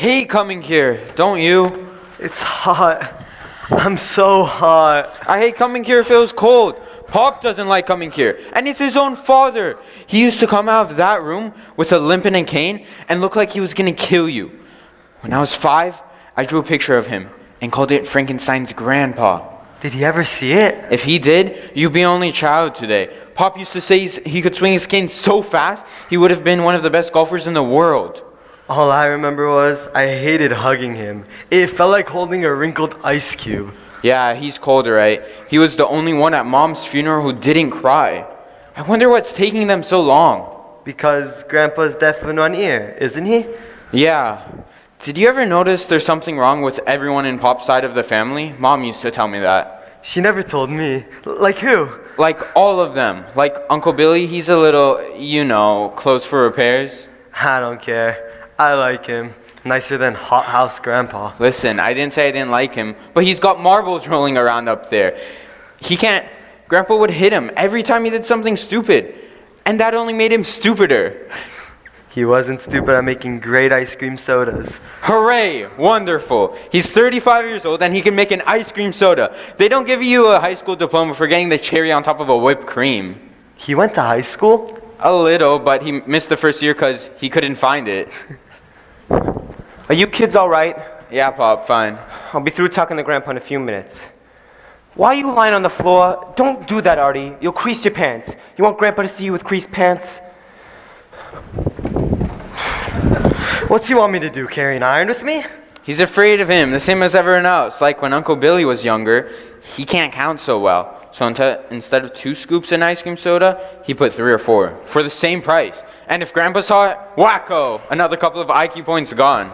hate coming here, don't you? It's hot. I'm so hot. I hate coming here if it was cold. Pop doesn't like coming here, and it's his own father. He used to come out of that room with a limp and a cane and look like he was gonna kill you. When I was 5, I drew a picture of him and called it Frankenstein's grandpa. Did he ever see it? If he did, you'd be only child today. Pop used to say he could swing his cane so fast, he would have been one of the best golfers in the world. All I remember was I hated hugging him. It felt like holding a wrinkled ice cube. Yeah, he's cold, right? He was the only one at Mom's funeral who didn't cry. I wonder what's taking them so long. Because Grandpa's deaf in one ear, isn't he? Yeah. Did you ever notice there's something wrong with everyone in Pop's side of the family? Mom used to tell me that. She never told me. Like who? Like all of them. Like Uncle Billy, he's a little, closed for repairs. I don't care. I like him. Nicer than Hot House Grandpa. Listen, I didn't say I didn't like him, but he's got marbles rolling around up there. Grandpa would hit him every time he did something stupid. And that only made him stupider. He wasn't stupid at making great ice cream sodas. Hooray! Wonderful. He's 35 years old and he can make an ice cream soda. They don't give you a high school diploma for getting the cherry on top of a whipped cream. He went to high school? A little, but he missed the first year because he couldn't find it. Are you kids all right? Yeah, Pop, fine. I'll be through talking to Grandpa in a few minutes. Why are you lying on the floor? Don't do that, Artie. You'll crease your pants. You want Grandpa to see you with creased pants? What's he want me to do, carry an iron with me? He's afraid of him, the same as everyone else. Like when Uncle Billy was younger, he can't count so well. So instead of 2 scoops in ice cream soda, he put 3 or 4 for the same price. And if Grandpa saw it, wacko! Another couple of IQ points gone.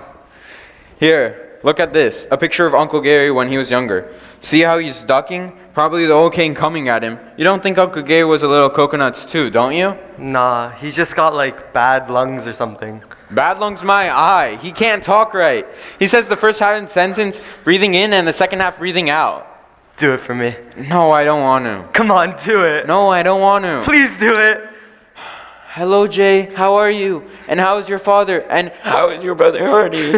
Here, look at this. A picture of Uncle Gary when he was younger. See how he's ducking? Probably the old cane coming at him. You don't think Uncle Gary was a little coconuts too, don't you? Nah, he's just got like bad lungs or something. Bad lungs my eye. He can't talk right. He says the first half of the sentence breathing in and the second half breathing out. Do it for me. No, I don't want to. Come on, do it. No, I don't want to. Please do it. Hello, Jay. How are you? And how is your father? And how is your brother Artie?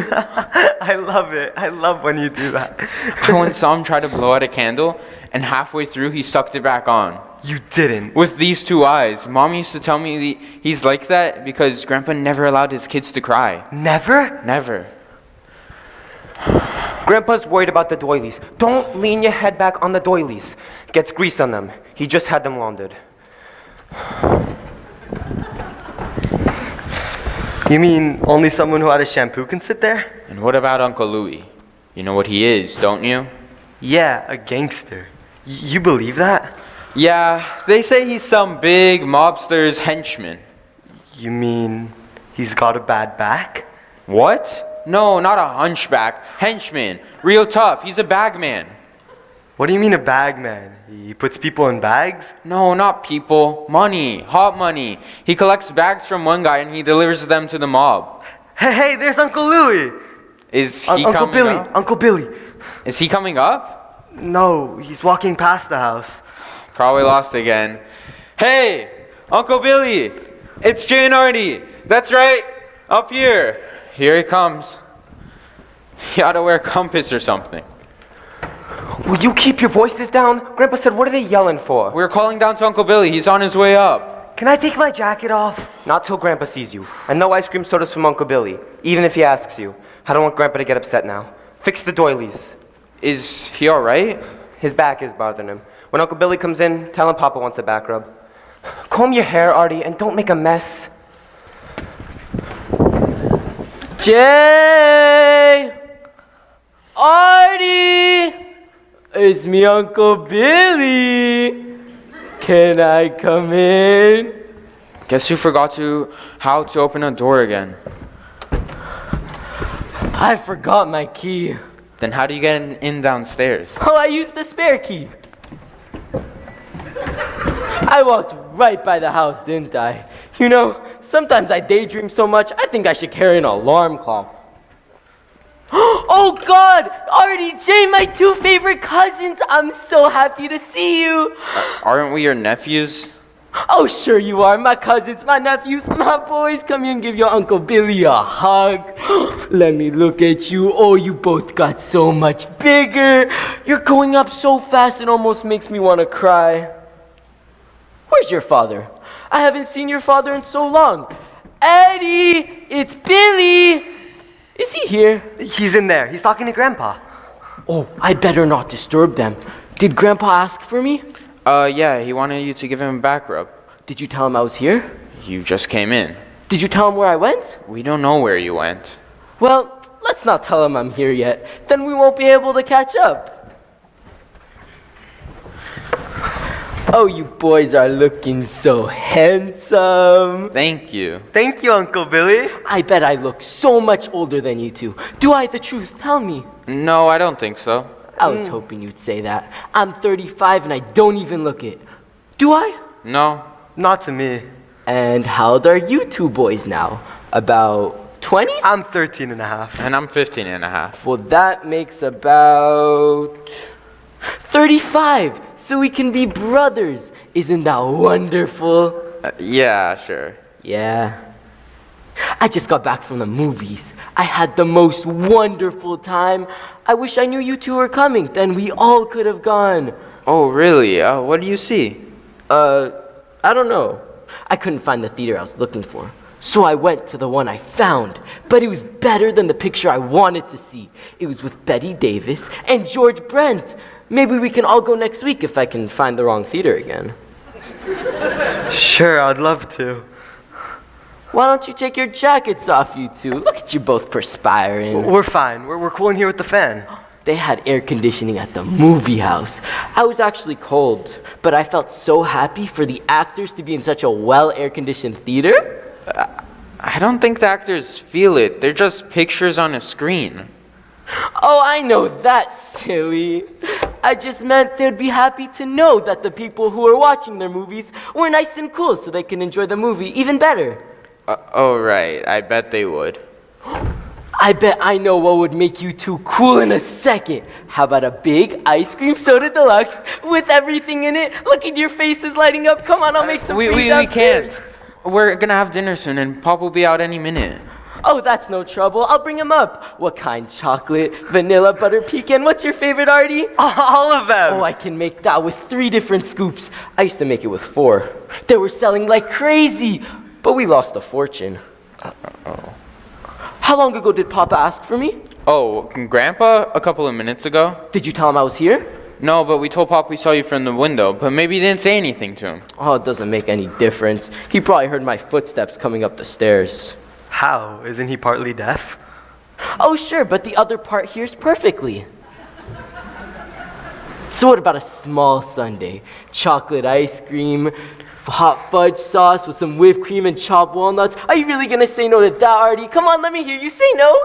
I love it. I love when you do that. I once saw him try to blow out a candle, and halfway through he sucked it back on. You didn't. With these 2 eyes. Mom used to tell me he's like that because Grandpa never allowed his kids to cry. Never? Never. Grandpa's worried about the doilies. Don't lean your head back on the doilies. Gets grease on them. He just had them laundered. You mean only someone who had a shampoo can sit there? And what about Uncle Louie? You know what he is, don't you? Yeah, a gangster. You believe that? Yeah, they say he's some big mobster's henchman. You mean he's got a bad back? What? No, not a hunchback. Henchman. Real tough. He's a bagman. What do you mean a bagman? He puts people in bags? No, not people. Money. Hot money. He collects bags from one guy and he delivers them to the mob. Hey, there's Uncle Louie! Is he Uncle coming Billy, up? Uncle Billy. Is he coming up? No, he's walking past the house. Probably lost again. Hey, Uncle Billy! It's Jay and Artie. That's right. Up here. Here he comes. He ought to wear a compass or something. Will you keep your voices down? Grandpa said, what are they yelling for? We're calling down to Uncle Billy. He's on his way up. Can I take my jacket off? Not till Grandpa sees you. And no ice cream sodas from Uncle Billy, even if he asks you. I don't want Grandpa to get upset now. Fix the doilies. Is he all right? His back is bothering him. When Uncle Billy comes in, tell him Papa wants a back rub. Comb your hair, Artie, and don't make a mess. Jay! Artie! It's me, Uncle Billy. Can I come in? Guess you forgot how to open a door again. I forgot my key. Then how do you get in downstairs? Oh, I used the spare key. I walked right by the house, didn't I? You know, sometimes I daydream so much, I think I should carry an alarm clock. Oh God! Artie, Jay, my 2 favorite cousins! I'm so happy to see you! Aren't we your nephews? Oh, sure you are. My cousins, my nephews, my boys, come here and give your Uncle Billy a hug. Let me look at you. Oh, you both got so much bigger. You're growing up so fast it almost makes me want to cry. Where's your father? I haven't seen your father in so long. Eddie, it's Billy. Is he here? He's in there. He's talking to Grandpa. Oh, I better not disturb them. Did Grandpa ask for me? Yeah, he wanted you to give him a back rub. Did you tell him I was here? You just came in. Did you tell him where I went? We don't know where you went. Well, let's not tell him I'm here yet. Then we won't be able to catch up. Oh, you boys are looking so handsome. Thank you. Thank you, Uncle Billy. I bet I look so much older than you two. Do I the truth? Tell me. No, I don't think so. I was hoping you'd say that. I'm 35 and I don't even look it. Do I? No. Not to me. And how old are you two boys now? About 20? I'm 13 and a half. And I'm 15 and a half. Well, that makes about 35, so we can be brothers. Isn't that wonderful? Yeah, sure. Yeah. I just got back from the movies. I had the most wonderful time. I wish I knew you two were coming. Then we all could have gone. Oh, really? What do you see? I don't know. I couldn't find the theater I was looking for. So I went to the one I found. But it was better than the picture I wanted to see. It was with Betty Davis and George Brent. Maybe we can all go next week if I can find the wrong theater again. Sure, I'd love to. Why don't you take your jackets off, you two? Look at you both perspiring. We're fine. We're cool in here with the fan. They had air conditioning at the movie house. I was actually cold, but I felt so happy for the actors to be in such a well air-conditioned theater. I don't think the actors feel it. They're just pictures on a screen. Oh, I know that, silly. I just meant they'd be happy to know that the people who are watching their movies were nice and cool so they can enjoy the movie even better. Oh, right. I bet they would. I bet I know what would make you two cool in a second. How about a big ice cream soda deluxe with everything in it? Look at your faces lighting up. Come on, I'll make some for you We downstairs. can't. We're gonna have dinner soon, and Pop will be out any minute. Oh, that's no trouble. I'll bring him up. What kind? Chocolate, vanilla, butter, pecan? What's your favorite, Artie? All of them. Oh, I can make that with 3 different scoops. I used to make it with 4. They were selling like crazy, but we lost a fortune. How long ago did Papa ask for me? Oh, Grandpa? A couple of minutes ago? Did you tell him I was here? No, but we told Pop we saw you from the window, but maybe you didn't say anything to him. Oh, it doesn't make any difference. He probably heard my footsteps coming up the stairs. How? Isn't he partly deaf? Oh, sure, but the other part hears perfectly. So what about a small sundae? Chocolate ice cream, hot fudge sauce with some whipped cream and chopped walnuts. Are you really gonna say no to that, Artie? Come on, let me hear you say no.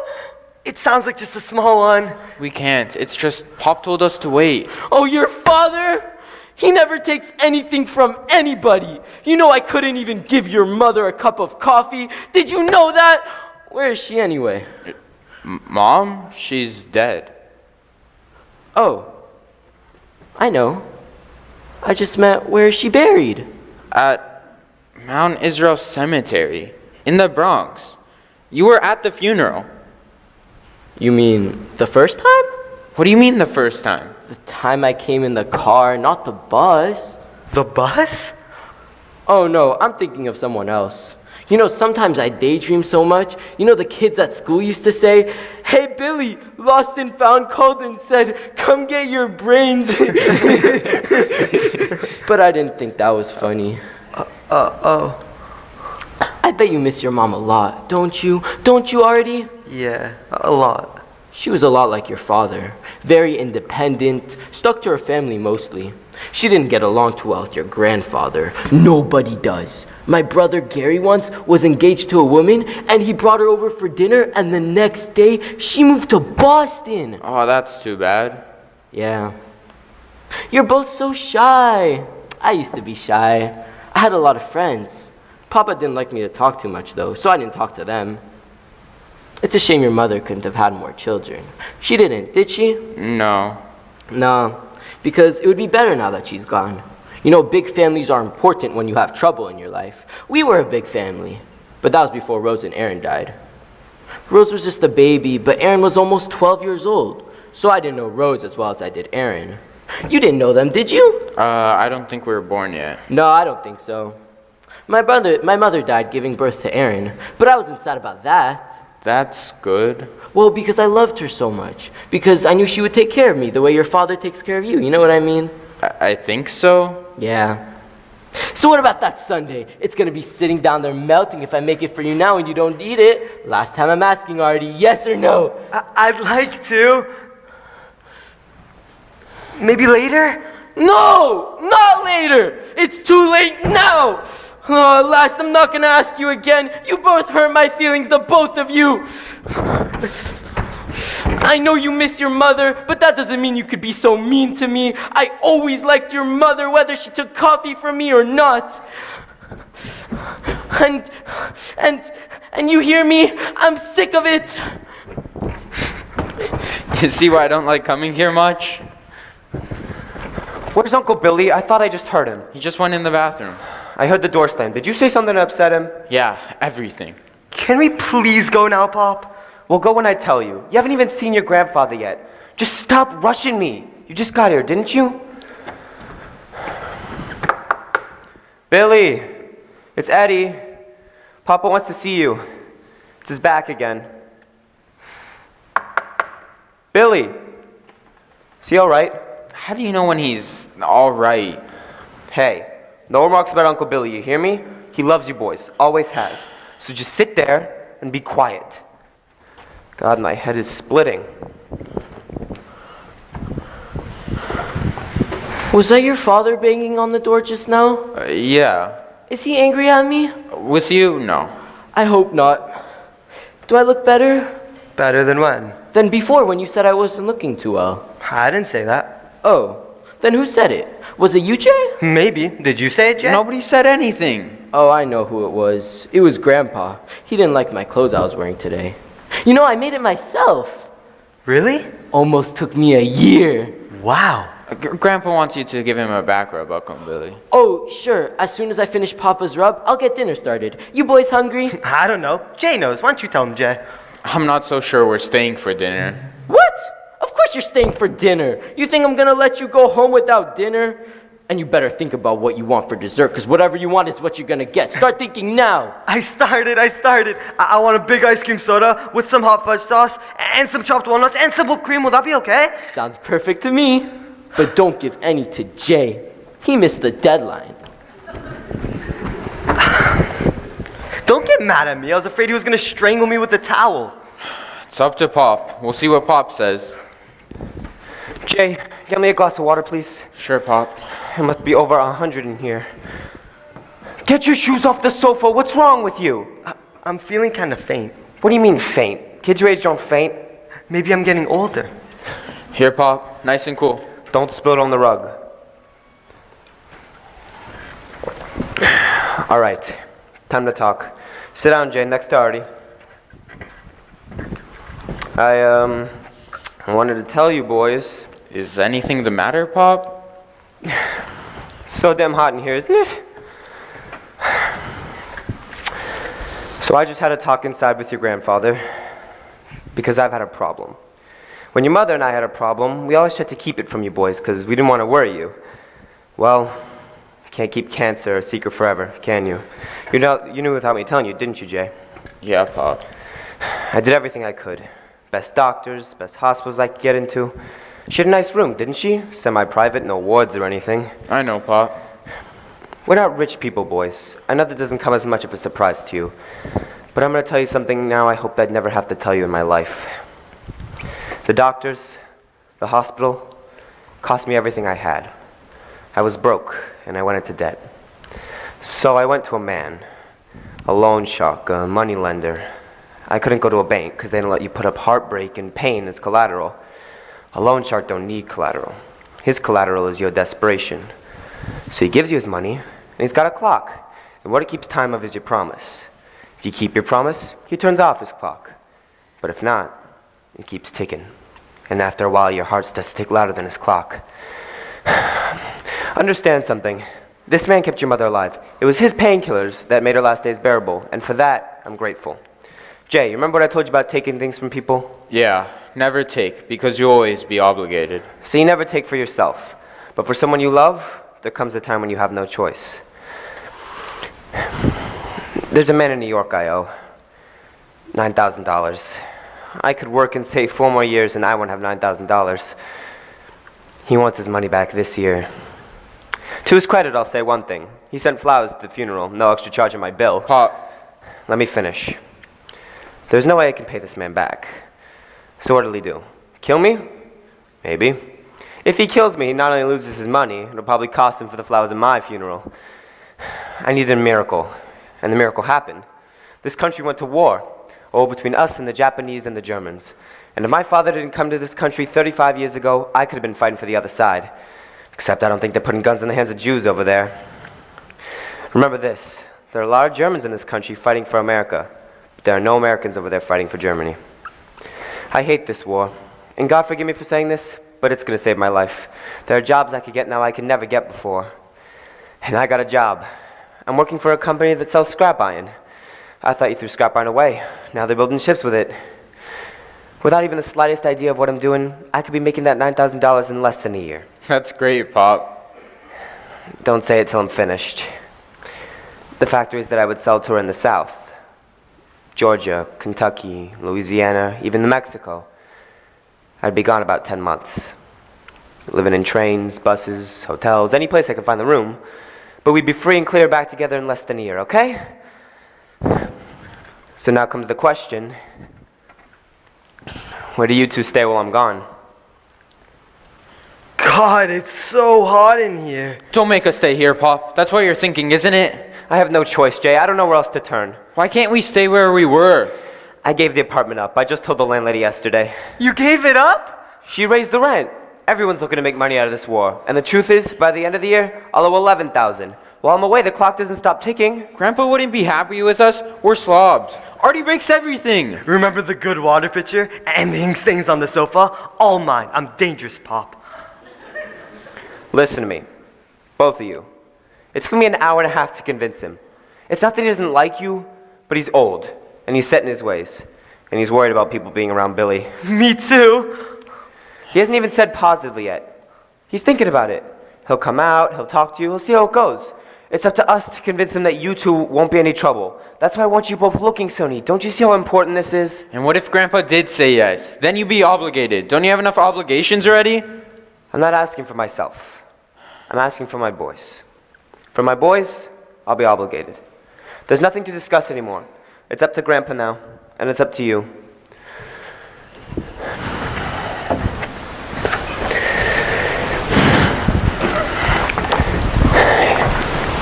It sounds like just a small one. We can't. It's just Pop told us to wait. Oh, your father? He never takes anything from anybody. You know I couldn't even give your mother a cup of coffee. Did you know that? Where is she anyway? Mom? She's dead. Oh, I know. I just meant, where is she buried? At Mount Israel Cemetery in the Bronx. You were at the funeral. You mean the first time? What do you mean the first time? The time I came in the car, not the bus. The bus? Oh no, I'm thinking of someone else. You know, sometimes I daydream so much. You know, the kids at school used to say, "Hey Billy, lost and found called and said, come get your brains." But I didn't think that was funny. Oh. I bet you miss your mom a lot, don't you? Don't you, Artie? Yeah, a lot. She was a lot like your father. Very independent, stuck to her family mostly. She didn't get along too well with your grandfather. Nobody does. My brother Gary once was engaged to a woman, and he brought her over for dinner, and the next day, she moved to Boston. Oh, that's too bad. Yeah. You're both so shy. I used to be shy. I had a lot of friends. Papa didn't like me to talk too much, though, so I didn't talk to them. It's a shame your mother couldn't have had more children. She didn't, did she? No. No, because it would be better now that she's gone. You know, big families are important when you have trouble in your life. We were a big family, but that was before Rose and Aaron died. Rose was just a baby, but Aaron was almost 12 years old, so I didn't know Rose as well as I did Aaron. You didn't know them, did you? I don't think we were born yet. No, I don't think so. My mother died giving birth to Aaron, but I wasn't sad about that. That's good. Well, because I loved her so much. Because I knew she would take care of me the way your father takes care of you. You know what I mean? I think so. Yeah. So what about that sundae? It's gonna be sitting down there melting if I make it for you now and you don't eat it. Last time I'm asking, Artie, yes or no? I'd like to. Maybe later? No! Not later! It's too late now! Oh, last, I'm not gonna ask you again. You both hurt my feelings, the both of you. I know you miss your mother, but that doesn't mean you could be so mean to me. I always liked your mother, whether she took coffee from me or not. And you hear me? I'm sick of it. You see why I don't like coming here much? Where's Uncle Billy? I thought I just heard him. He just went in the bathroom. I heard the door slam. Did you say something to upset him? Yeah, everything. Can we please go now, Pop? Well, go when I tell you. You haven't even seen your grandfather yet. Just stop rushing me. You just got here, didn't you? Billy, it's Eddie. Papa wants to see you. It's his back again. Billy, is he all right? How do you know when he's all right? Hey, no remarks about Uncle Billy, you hear me? He loves you boys, always has. So just sit there and be quiet. God, my head is splitting. Was that your father banging on the door just now? Yeah. Is he angry at me? With you? No. I hope not. Do I look better? Better than when? Than before when you said I wasn't looking too well. I didn't say that. Oh, then who said it? Was it you, Jay? Maybe. Did you say it, Jay? Nobody said anything. Oh, I know who it was. It was Grandpa. He didn't like my clothes I was wearing today. You know, I made it myself. Really? Almost took me a year. Wow. Grandpa wants you to give him a back rub, Uncle Billy. Oh, sure. As soon as I finish Papa's rub, I'll get dinner started. You boys hungry? I don't know. Jay knows. Why don't you tell him, Jay? I'm not so sure we're staying for dinner. What? Of course you're staying for dinner. You think I'm gonna let you go home without dinner? And you better think about what you want for dessert, because whatever you want is what you're gonna get. Start thinking now. I started. I want a big ice cream soda with some hot fudge sauce and some chopped walnuts and some whipped cream. Will that be okay? Sounds perfect to me. But don't give any to Jay. He missed the deadline. Don't get mad at me. I was afraid he was going to strangle me with a towel. It's up to Pop. We'll see what Pop says. Jay, get me a glass of water, please. Sure, Pop. It must be over 100 in here. Get your shoes off the sofa. What's wrong with you? I'm feeling kind of faint. What do you mean faint? Kids your age don't faint. Maybe I'm getting older. Here, Pop. Nice and cool. Don't spill it on the rug. All right, time to talk. Sit down, Jay, next to Artie. I wanted to tell you boys. Is anything the matter, Pop? So damn hot in here, isn't it? So I just had a talk inside with your grandfather because I've had a problem. When your mother and I had a problem, we always tried to keep it from you boys because we didn't want to worry you. Well, you can't keep cancer a secret forever, can you? You knew without me telling you, didn't you, Jay? Yeah, Pop. I did everything I could. Best doctors, best hospitals I could get into. She had a nice room, didn't she? Semi-private, no wards or anything. I know, Pop. We're not rich people, boys. I know that doesn't come as much of a surprise to you. But I'm going to tell you something now I hope I'd never have to tell you in my life. The doctors, the hospital, cost me everything I had. I was broke, and I went into debt. So I went to a man, a loan shark, a money lender. I couldn't go to a bank because they didn't let you put up heartbreak and pain as collateral. A loan shark don't need collateral. His collateral is your desperation. So he gives you his money, and he's got a clock. And what it keeps time of is your promise. If you keep your promise, he turns off his clock. But if not, it keeps ticking. And after a while, your heart starts to tick louder than his clock. Understand something. This man kept your mother alive. It was his painkillers that made her last days bearable, and for that, I'm grateful. Jay, you remember what I told you about taking things from people? Yeah, never take, because you'll always be obligated. So you never take for yourself. But for someone you love, there comes a time when you have no choice. There's a man in New York I owe. $9,000. I could work and save 4 more years and I won't have $9,000. He wants his money back this year. To his credit, I'll say one thing. He sent flowers to the funeral, no extra charge on my bill. Pop, Let me finish. There's no way I can pay this man back. So what'll he do? Kill me? Maybe. If he kills me, he not only loses his money, it'll probably cost him for the flowers at my funeral. I needed a miracle, and the miracle happened. This country went to war, between us and the Japanese and the Germans. And if my father didn't come to this country 35 years ago, I could have been fighting for the other side. Except I don't think they're putting guns in the hands of Jews over there. Remember this, there are a lot of Germans in this country fighting for America, but there are no Americans over there fighting for Germany. I hate this war, and God forgive me for saying this, but it's going to save my life. There are jobs I could get now I could never get before. And I got a job. I'm working for a company that sells scrap iron. I thought you threw scrap iron away. Now they're building ships with it. Without even the slightest idea of what I'm doing, I could be making that $9,000 in less than a year. that's great, Pop. Don't say it till I'm finished. The factories that I would sell to are in the South. Georgia, Kentucky, Louisiana, even New Mexico. I'd be gone about 10 months. Living in trains, buses, hotels, any place I can find the room. But we'd be free and clear back together in less than a year, okay? So now comes the question. Where do you two stay while I'm gone? God, it's so hot in here. Don't make us stay here, Pop. That's what you're thinking, isn't it? I have no choice, Jay. I don't know where else to turn. Why can't we stay where we were? I gave the apartment up. I just told the landlady yesterday. You gave it up? She raised the rent. Everyone's looking to make money out of this war. And the truth is, by the end of the year, I'll owe $11,000. While I'm away, the clock doesn't stop ticking. Grandpa wouldn't be happy with us. We're slobs. Artie breaks everything. Remember the good water pitcher and the ink stains on the sofa? All mine. I'm dangerous, Pop. Listen to me. Both of you. It's going to be an hour and a half to convince him. It's not that he doesn't like you, but he's old. And he's set in his ways. And he's worried about people being around Billy. Me too. He hasn't even said positively yet. He's thinking about it. He'll come out, he'll talk to you, he'll see how it goes. It's up to us to convince him that you two won't be any trouble. That's why I want you both looking so neat. Don't you see how important this is? And what if Grandpa did say yes? Then you'd be obligated. Don't you have enough obligations already? I'm not asking for myself. I'm asking for my boys. For my boys, I'll be obligated. There's nothing to discuss anymore. It's up to Grandpa now, and it's up to you.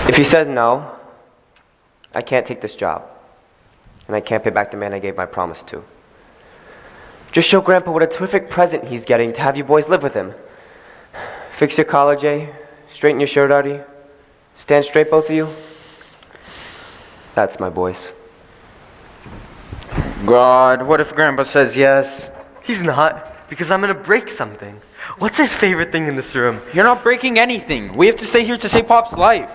If he says no, I can't take this job. And I can't pay back the man I gave my promise to. Just show Grandpa what a terrific present he's getting to have you boys live with him. Fix your collar, Jay. Straighten your shirt, Artie. Stand straight, both of you. That's my boys. God, what if Grandpa says yes? He's not, because I'm gonna break something. What's his favorite thing in this room? You're not breaking anything. We have to stay here to save Pop's life.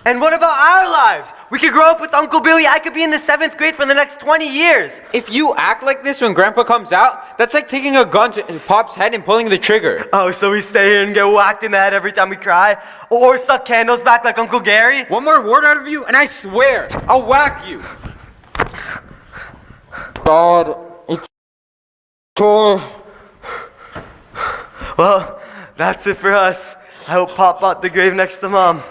And what about our lives? We could grow up with Uncle Billy. I could be in the 7th grade for the next 20 years. If you act like this when Grandpa comes out, that's like taking a gun to Pop's head and pulling the trigger. Oh, so we stay here and get whacked in the head every time we cry? Or suck candles back like Uncle Gary? One more word out of you, and I swear, I'll whack you. God, it's tore. Well, that's it for us. I hope Pop bought the grave next to Mom.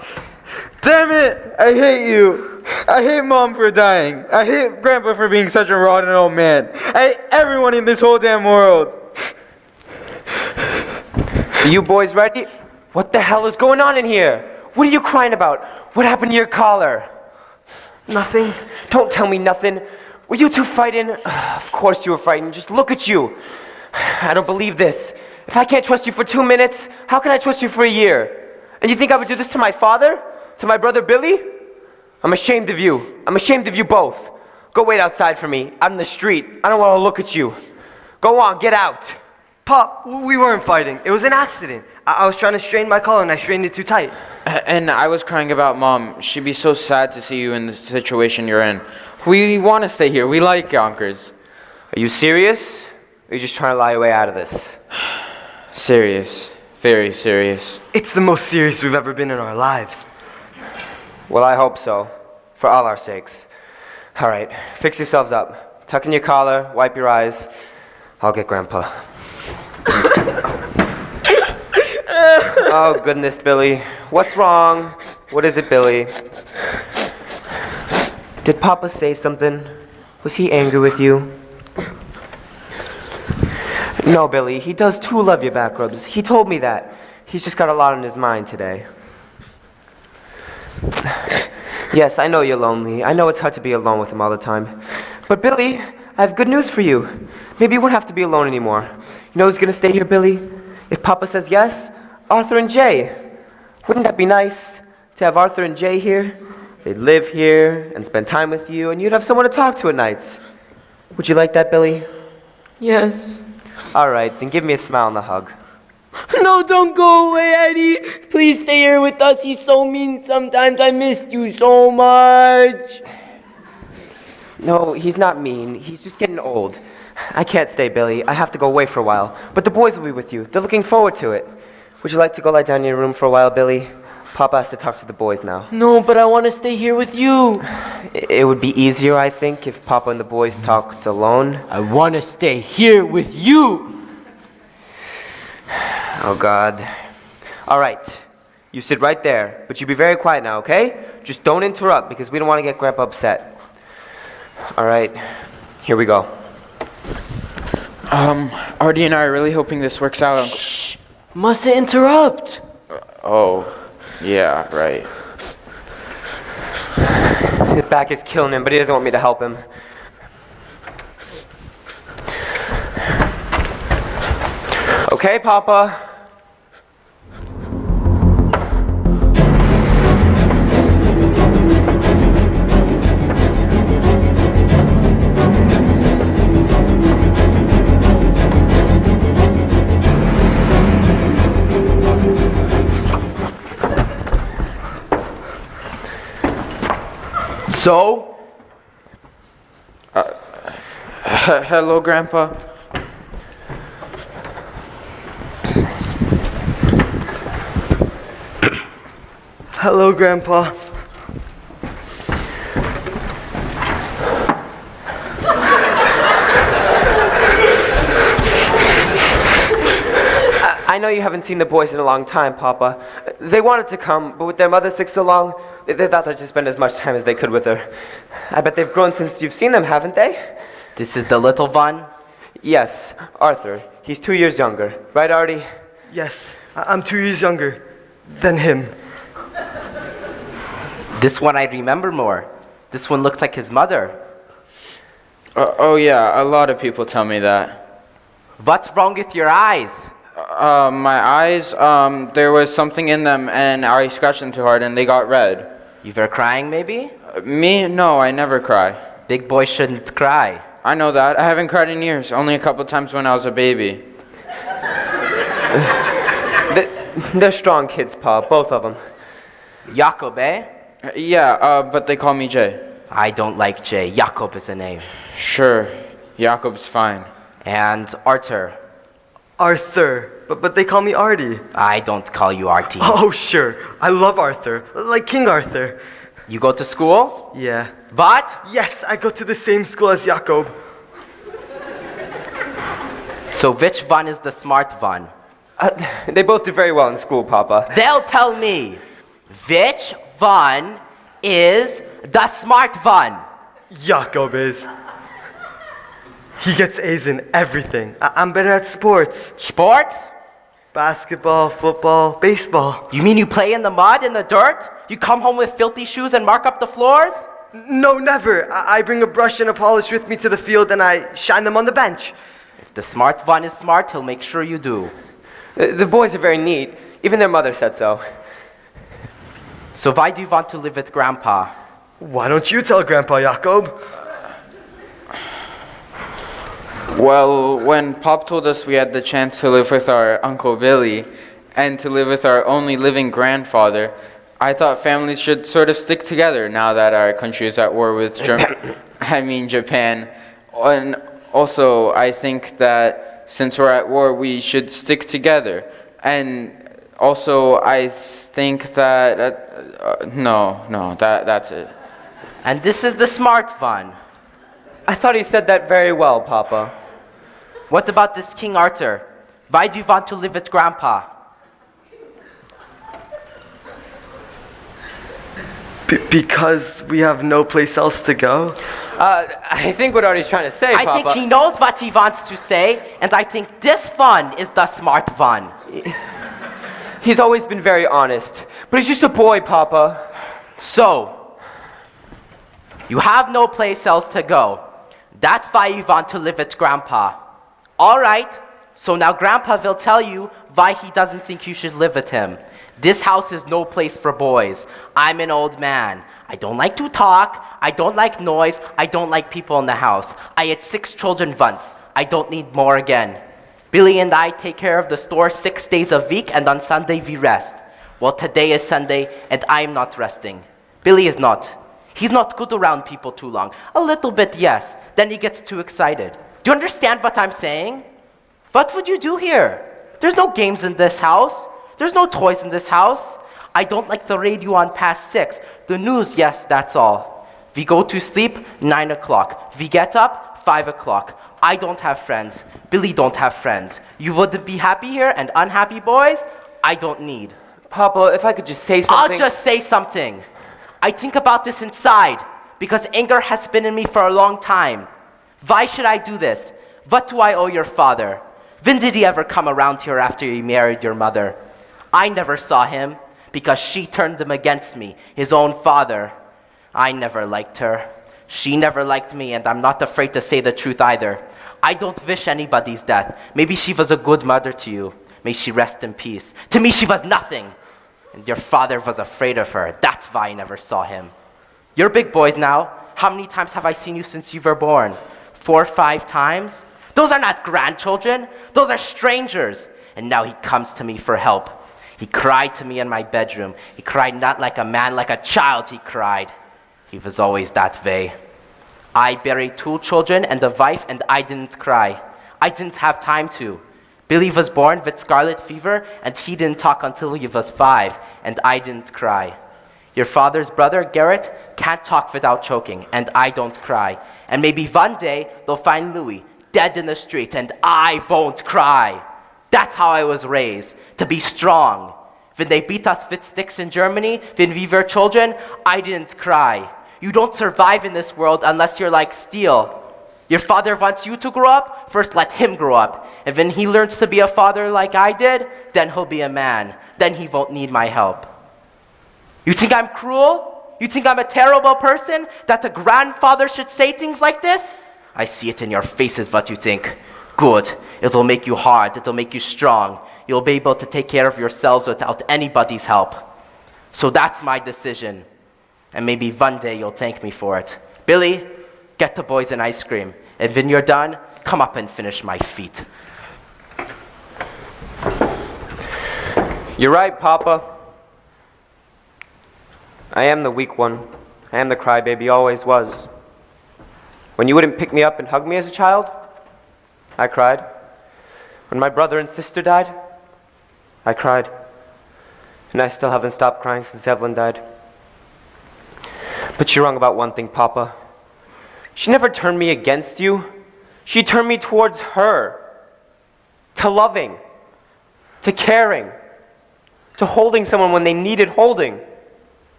Damn it! I hate you. I hate Mom for dying. I hate Grandpa for being such a rotten old man. I hate everyone in this whole damn world. Are you boys ready? What the hell is going on in here? What are you crying about? What happened to your collar? Nothing. Don't tell me nothing. Were you two fighting? Of course you were fighting. Just look at you. I don't believe this. If I can't trust you for 2 minutes, how can I trust you for a year? And you think I would do this to my father? To my brother Billy? I'm ashamed of you. I'm ashamed of you both. Go wait outside for me, out in the street. I don't want to look at you. Go on, get out. Pop, we weren't fighting. It was an accident. I was trying to straighten my collar and I straightened it too tight. And I was crying about Mom. She'd be so sad to see you in the situation you're in. We want to stay here. We like Yonkers. Are you serious? Or are you just trying to lie your way out of this? Serious. Very serious. It's the most serious we've ever been in our lives. Well, I hope so. For all our sakes. All right, fix yourselves up. Tuck in your collar, wipe your eyes. I'll get Grandpa. Oh, goodness, Billy. What's wrong? What is it, Billy? Did Papa say something? Was he angry with you? No, Billy, he does too love your back rubs. He told me that. He's just got a lot on his mind today. Yes, I know you're lonely. I know it's hard to be alone with him all the time. But Billy, I have good news for you. Maybe you won't have to be alone anymore. You know who's gonna stay here, Billy? If Papa says yes, Arthur and Jay. Wouldn't that be nice to have Arthur and Jay here? They'd live here and spend time with you, and you'd have someone to talk to at nights. Would you like that, Billy? Yes. All right, then give me a smile and a hug. No, don't go away, Eddie. Please stay here with us. He's so mean sometimes. I missed you so much. No, he's not mean. He's just getting old. I can't stay, Billy. I have to go away for a while. But the boys will be with you. They're looking forward to it. Would you like to go lie down in your room for a while, Billy? Papa has to talk to the boys now. No, but I want to stay here with you. It would be easier, I think, if Papa and the boys talked alone. I want to stay here with you. Oh, God. All right. You sit right there, but you be very quiet now, okay? Just don't interrupt, because we don't want to get Grandpa upset. All right. Here we go. Artie and I are really hoping this works out, Uncle. Shh. Mustn't interrupt. Oh, yeah, right. His back is killing him, but he doesn't want me to help him. Okay, Papa. So? Hello, Grandpa. Hello, Grandpa. I know you haven't seen the boys in a long time, Papa. They wanted to come, but with their mother sick so long, they thought they'd just spend as much time as they could with her. I bet they've grown since you've seen them, haven't they? This is the little one? Yes, Arthur. He's 2 years younger. Right, Artie? Yes, I'm 2 years younger than him. This one I remember more. This one looks like his mother. Oh, yeah, a lot of people tell me that. What's wrong with your eyes? My eyes, there was something in them, and I scratched them too hard, and they got red. You were crying, maybe? Me? No, I never cry. Big boys shouldn't cry. I know that. I haven't cried in years, only a couple times when I was a baby. They're strong kids, Pa, both of them. Jakob, eh? Yeah, but they call me Jay. I don't like Jay. Jakob is a name. Sure, Jakob's fine. And Arthur. Arthur, but they call me Artie. I don't call you Artie. Oh, sure. I love Arthur, like King Arthur. You go to school? Yeah. What? Yes, I go to the same school as Jakob. So which one is the smart one? They both do very well in school, Papa. They'll tell me which one is the smart one. Jakob is. He gets A's in everything. I'm better at sports. Sports? Basketball, football, baseball. You mean you play in the mud, in the dirt? You come home with filthy shoes and mark up the floors? No, never. I bring a brush and a polish with me to the field and I shine them on the bench. If the smart one is smart, he'll make sure you do. The boys are very neat. Even their mother said so. So why do you want to live with Grandpa? Why don't you tell Grandpa, Jakob? Well, when Pop told us we had the chance to live with our Uncle Billy and to live with our only living grandfather, I thought families should sort of stick together now that our country is at war with Japan. And also, I think that since we're at war, we should stick together. And also, I think that that's it. And this is the smart fun. I thought he said that very well, Papa. What about this King Arthur? Why do you want to live with Grandpa? Because we have no place else to go. I think what Artie's trying to say, I Papa. think he knows what he wants to say, and I think this fun is the smart fun. He's always been very honest, but he's just a boy, Papa. So, you have no place else to go. That's why you want to live with Grandpa. All right, so now Grandpa will tell you why he doesn't think you should live with him. This house is no place for boys. I'm an old man. I don't like to talk. I don't like noise. I don't like people in the house. I had 6 children once. I don't need more again. Billy and I take care of the store 6 days a week, and on Sunday we rest. Well, today is Sunday, and I'm not resting. Billy is not. He's not good around people too long. A little bit, yes. Then he gets too excited. Do you understand what I'm saying? What would you do here? There's no games in this house. There's no toys in this house. I don't like the radio on past 6. The news, yes, that's all. We go to sleep, 9 o'clock. We get up, 5 o'clock. I don't have friends. Billy don't have friends. You wouldn't be happy here, and unhappy boys, I don't need. Papa, if I could just say something. I'll just say something. I think about this inside, because anger has been in me for a long time. Why should I do this? What do I owe your father? When did he ever come around here after you married your mother? I never saw him, because she turned him against me, his own father. I never liked her. She never liked me, and I'm not afraid to say the truth either. I don't wish anybody's death. Maybe she was a good mother to you. May she rest in peace. To me, she was nothing. And your father was afraid of her. That's why I never saw him. You're big boys now. How many times have I seen you since you were born? 4 or 5 times? Those are not grandchildren. Those are strangers. And now he comes to me for help. He cried to me in my bedroom. He cried not like a man, like a child he cried. He was always that way. I buried 2 children and a wife, and I didn't cry. I didn't have time to. Billy was born with scarlet fever, and he didn't talk until he was 5, and I didn't cry. Your father's brother, Garrett, can't talk without choking, and I don't cry. And maybe one day they'll find Louie dead in the street, and I won't cry. That's how I was raised, to be strong. When they beat us with sticks in Germany, when we were children, I didn't cry. You don't survive in this world unless you're like steel. Your father wants you to grow up, first let him grow up. And when he learns to be a father like I did, then he'll be a man. Then he won't need my help. You think I'm cruel? You think I'm a terrible person? That a grandfather should say things like this? I see it in your faces what you think. Good. It'll make you hard. It'll make you strong. You'll be able to take care of yourselves without anybody's help. So that's my decision. And maybe one day you'll thank me for it. Billy, get the boys an ice cream. And when you're done, come up and finish my feet. You're right, Papa. I am the weak one. I am the crybaby, always was. When you wouldn't pick me up and hug me as a child, I cried. When my brother and sister died, I cried. And I still haven't stopped crying since Evelyn died. But you're wrong about one thing, Papa. She never turned me against you. She turned me towards her. To loving. To caring. To holding someone when they needed holding.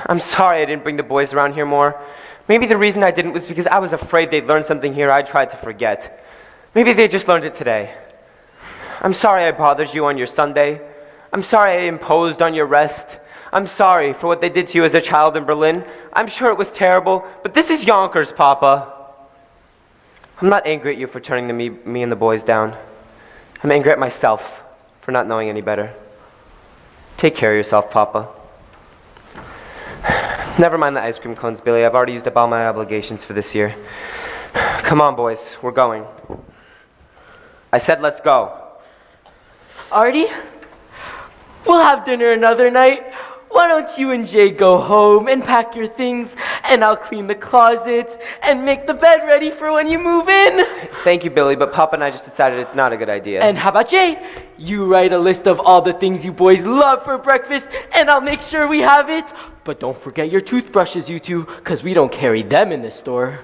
I'm sorry I didn't bring the boys around here more. Maybe the reason I didn't was because I was afraid they'd learn something here I tried to forget. Maybe they just learned it today. I'm sorry I bothered you on your Sunday. I'm sorry I imposed on your rest. I'm sorry for what they did to you as a child in Berlin. I'm sure it was terrible, but this is Yonkers, Papa. I'm not angry at you for turning me and the boys down. I'm angry at myself for not knowing any better. Take care of yourself, Papa. Never mind the ice cream cones, Billy. I've already used up all my obligations for this year. Come on, boys. We're going. I said let's go. Artie, we'll have dinner another night. Why don't you and Jay go home and pack your things, and I'll clean the closet and make the bed ready for when you move in. Thank you, Billy, but Papa and I just decided it's not a good idea. And how about Jay? You write a list of all the things you boys love for breakfast, and I'll make sure we have it. But don't forget your toothbrushes, you two, because we don't carry them in the store.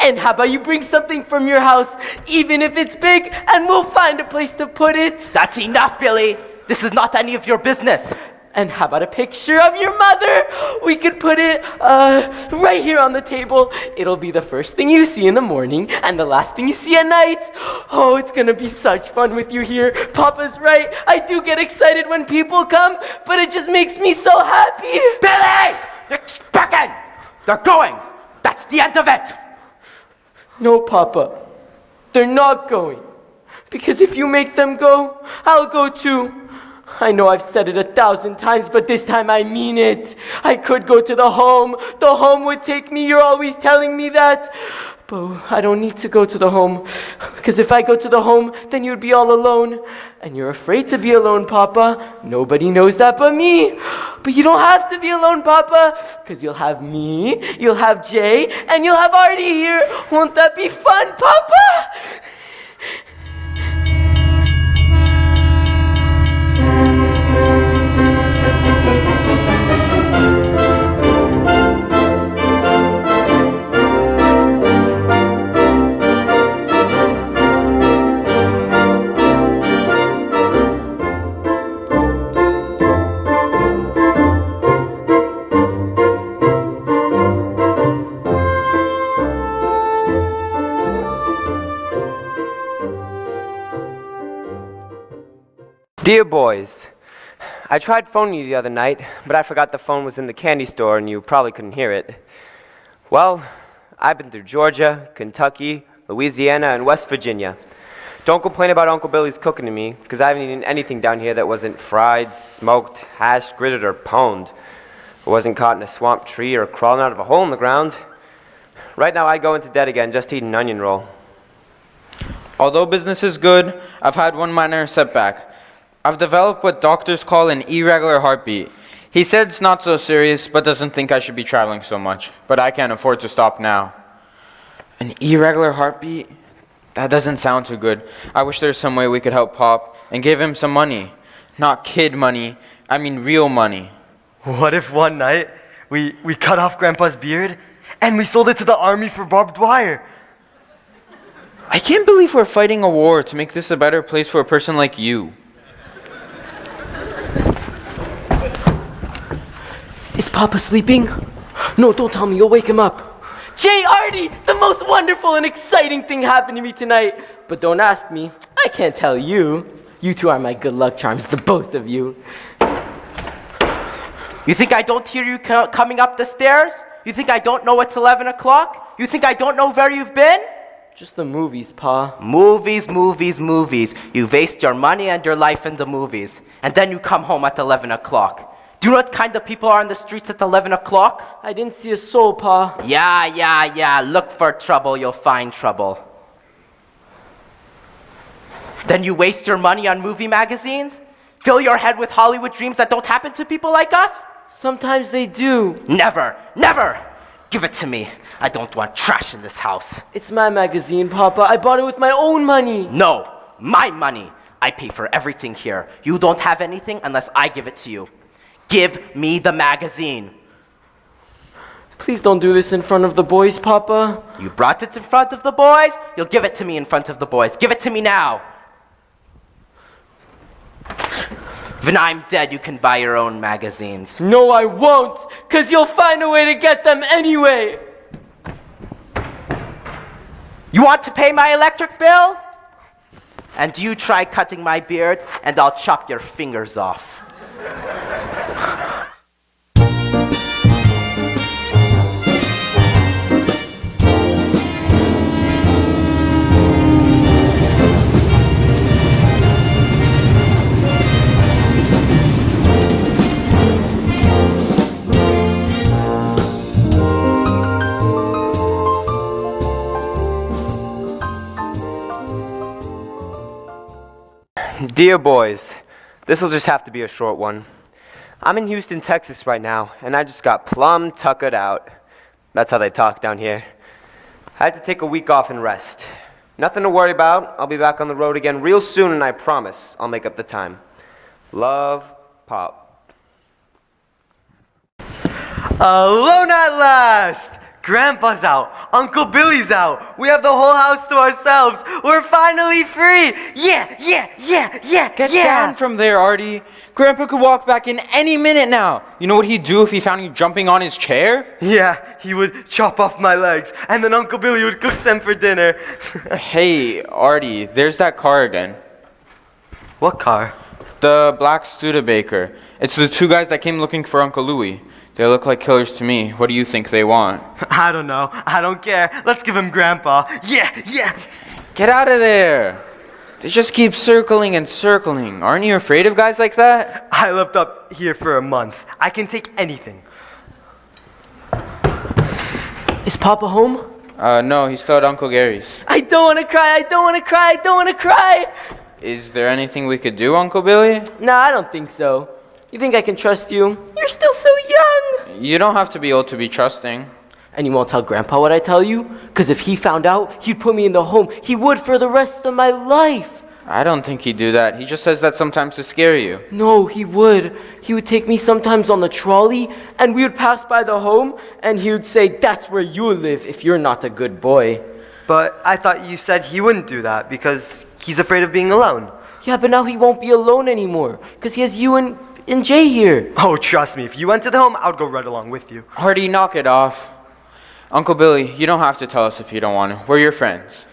And how about you bring something from your house, even if it's big, and we'll find a place to put it. That's enough, Billy. This is not any of your business. And how about a picture of your mother? We could put it right here on the table. It'll be the first thing you see in the morning and the last thing you see at night. Oh, it's gonna be such fun with you here. Papa's right. I do get excited when people come, but it just makes me so happy. Billy! They're speaking! They're going! That's the end of it! No, Papa. They're not going. Because if you make them go, I'll go too. I know I've said it 1,000 times, but this time I mean it. I could go to the home. The home would take me. You're always telling me that. But I don't need to go to the home. Because if I go to the home, then you'd be all alone. And you're afraid to be alone, Papa. Nobody knows that but me. But you don't have to be alone, Papa. Because you'll have me, you'll have Jay, and you'll have Artie here. Won't that be fun, Papa? Dear boys, I tried phoning you the other night, but I forgot the phone was in the candy store and you probably couldn't hear it. Well, I've been through Georgia, Kentucky, Louisiana, and West Virginia. Don't complain about Uncle Billy's cooking to me, because I haven't eaten anything down here that wasn't fried, smoked, hashed, gritted, or pwned. Or wasn't caught in a swamp tree or crawling out of a hole in the ground. Right now I'd go into debt again just eating an onion roll. Although business is good, I've had one minor setback. I've developed what doctors call an irregular heartbeat. He said it's not so serious, but doesn't think I should be traveling so much. But I can't afford to stop now. An irregular heartbeat? That doesn't sound too good. I wish there was some way we could help Pop and give him some money. Not kid money, I mean real money. What if one night we cut off Grandpa's beard and we sold it to the army for barbed wire? I can't believe we're fighting a war to make this a better place for a person like you. Is Papa sleeping? No, don't tell me. You'll wake him up. Jay, Artie, the most wonderful and exciting thing happened to me tonight. But don't ask me. I can't tell you. You two are my good luck charms, the both of you. You think I don't hear you coming up the stairs? You think I don't know it's 11 o'clock? You think I don't know where you've been? Just the movies, Pa. Movies, movies, movies. You waste your money and your life in the movies. And then you come home at 11 o'clock. Do you know what kind of people are on the streets at 11 o'clock? I didn't see a soul, Pa. Yeah. Look for trouble, you'll find trouble. Then you waste your money on movie magazines? Fill your head with Hollywood dreams that don't happen to people like us? Sometimes they do. Never! Give it to me. I don't want trash in this house. It's my magazine, Papa. I bought it with my own money. No, my money. I pay for everything here. You don't have anything unless I give it to you. Give me the magazine. Please don't do this in front of the boys, Papa. You brought it in front of the boys? You'll give it to me in front of the boys. Give it to me now. When I'm dead, you can buy your own magazines. No, I won't, because you'll find a way to get them anyway. You want to pay my electric bill? And you try cutting my beard, and I'll chop your fingers off. Dear boys, this will just have to be a short one. I'm in Houston, Texas right now, and I just got plumb tuckered out. That's how they talk down here. I had to take a week off and rest. Nothing to worry about. I'll be back on the road again real soon, and I promise I'll make up the time. Love, Pop. Alone at last! Grandpa's out. Uncle Billy's out. We have the whole house to ourselves. We're finally free. Yeah. Get down from there, Artie. Grandpa could walk back in any minute now. You know what he'd do if he found you jumping on his chair? Yeah, he would chop off my legs, and then Uncle Billy would cook some for dinner. Hey, Artie, there's that car again. What car? The black Studebaker. It's the two guys that came looking for Uncle Louie. They look like killers to me. What do you think they want? I don't know. I don't care. Let's give him Grandpa. Yeah. Get out of there! They just keep circling and circling. Aren't you afraid of guys like that? I lived up here for a month. I can take anything. Is Papa home? No, he's still at Uncle Gary's. I don't want to cry. Is there anything we could do, Uncle Billy? Nah, I don't think so. You think I can trust you? You're still so young. You don't have to be old to be trusting. And you won't tell Grandpa what I tell you? Because if he found out, he'd put me in the home. He would for the rest of my life. I don't think he'd do that. He just says that sometimes to scare you. No, he would. He would take me sometimes on the trolley, and we would pass by the home, and he would say, "That's where you live if you're not a good boy." But I thought you said he wouldn't do that because he's afraid of being alone. Yeah, but now he won't be alone anymore, because he has you and Jay here. Oh, trust me, if you went to the home, I would go right along with you. Artie, knock it off. Uncle Billy, you don't have to tell us if you don't want to. We're your friends.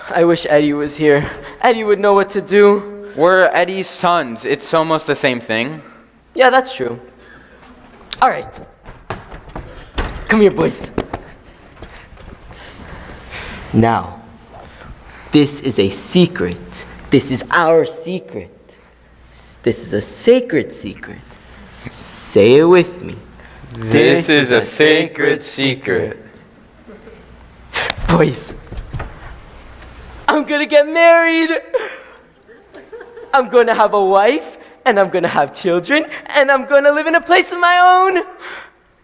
I wish Eddie was here. Eddie would know what to do. We're Eddie's sons. It's almost the same thing. Yeah, that's true. All right. Come here, boys. Now, this is a secret. This is our secret. This is a sacred secret. Say it with me. This is a sacred secret. Boys, I'm gonna get married. I'm gonna have a wife, and I'm gonna have children, and I'm gonna live in a place of my own.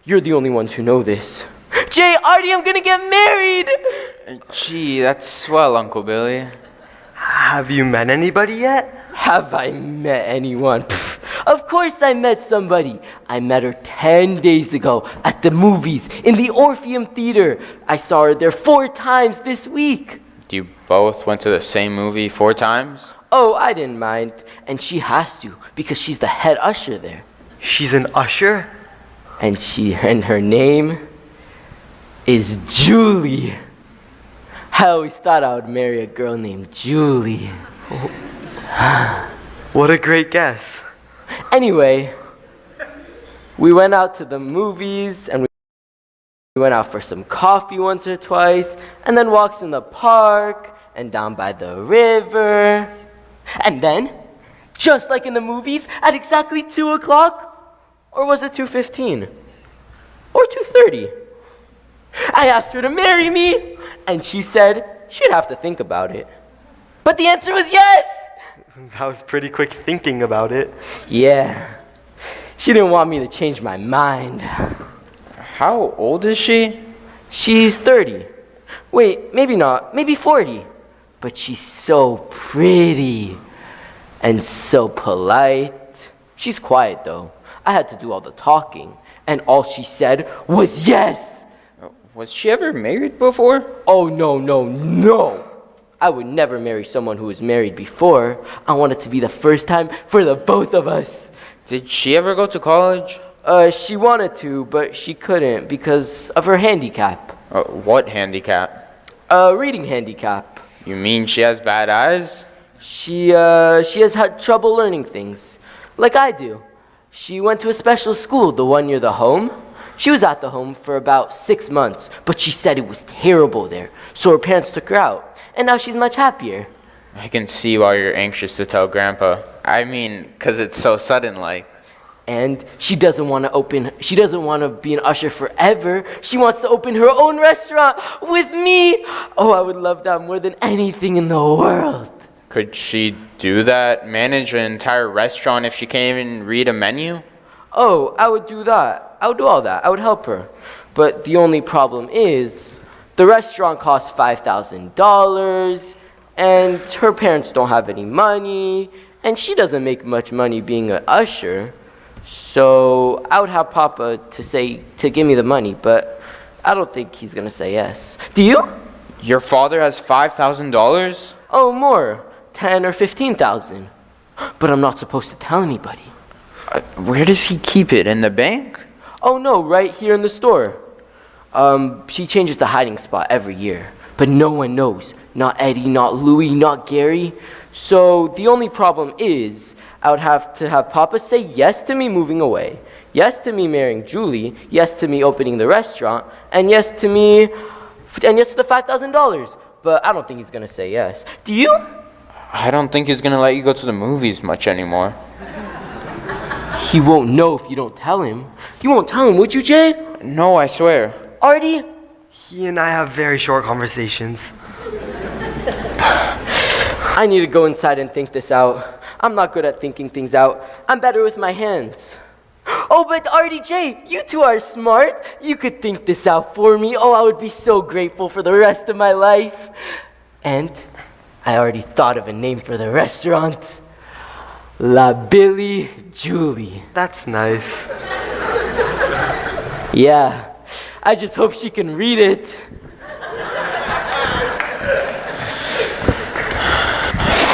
You're the only ones who know this. Jay, Artie, I'm gonna get married. Gee, that's swell, Uncle Billy. Have you met anybody yet? Have I met anyone? Pfft, of course I met somebody. I met her 10 days ago at the movies in the Orpheum Theater. I saw her there 4 times this week. You both went to the same movie 4 times? Oh, I didn't mind. And she has to because she's the head usher there. She's an usher? And her name is Julie. I always thought I would marry a girl named Julie. What a great guess. Anyway, we went out to the movies and we went out for some coffee once or twice and then walks in the park and down by the river. And then, just like in the movies, at exactly 2 o'clock, or was it 2:15? Or 2:30? I asked her to marry me, and she said she'd have to think about it. But the answer was yes! That was pretty quick thinking about it. Yeah. She didn't want me to change my mind. How old is she? She's 30. Wait, maybe not. Maybe 40. But she's so pretty and so polite. She's quiet, though. I had to do all the talking, and all she said was yes! Was she ever married before? Oh, no. I would never marry someone who was married before. I want it to be the first time for the both of us. Did she ever go to college? She wanted to, but she couldn't because of her handicap. What handicap? Reading handicap. You mean she has bad eyes? She has had trouble learning things, like I do. She went to a special school, the one near the home. She was at the home for about 6 months, but she said it was terrible there, so her parents took her out, and now she's much happier. I can see why you're anxious to tell Grandpa. I mean, 'cause it's so sudden-like. And she doesn't want to be an usher forever. She wants to open her own restaurant with me. Oh, I would love that more than anything in the world. Could she do that? Manage an entire restaurant if she can't even read a menu? Oh, I would do that. I would do all that. I would help her. But the only problem is, the restaurant costs $5,000, and her parents don't have any money, and she doesn't make much money being an usher. So I would have Papa to give me the money, but I don't think he's gonna say yes. Do you? Your father has $5,000? Oh, more. 10 or 15,000. But I'm not supposed to tell anybody. Where does he keep it? In the bank? Oh no, right here in the store. She changes the hiding spot every year, but no one knows. Not Eddie, not Louie, not Gary. So the only problem is, I would have to have Papa say yes to me moving away, yes to me marrying Julie, yes to me opening the restaurant, and yes to the $5,000. But I don't think he's gonna say yes. Do you? I don't think he's gonna let you go to the movies much anymore. He won't know if you don't tell him. You won't tell him, would you, Jay? No, I swear. Artie? He and I have very short conversations. I need to go inside and think this out. I'm not good at thinking things out. I'm better with my hands. Oh, but Artie J, you two are smart. You could think this out for me. Oh, I would be so grateful for the rest of my life. And I already thought of a name for the restaurant. La Billy Julie. That's nice. Yeah, I just hope she can read it.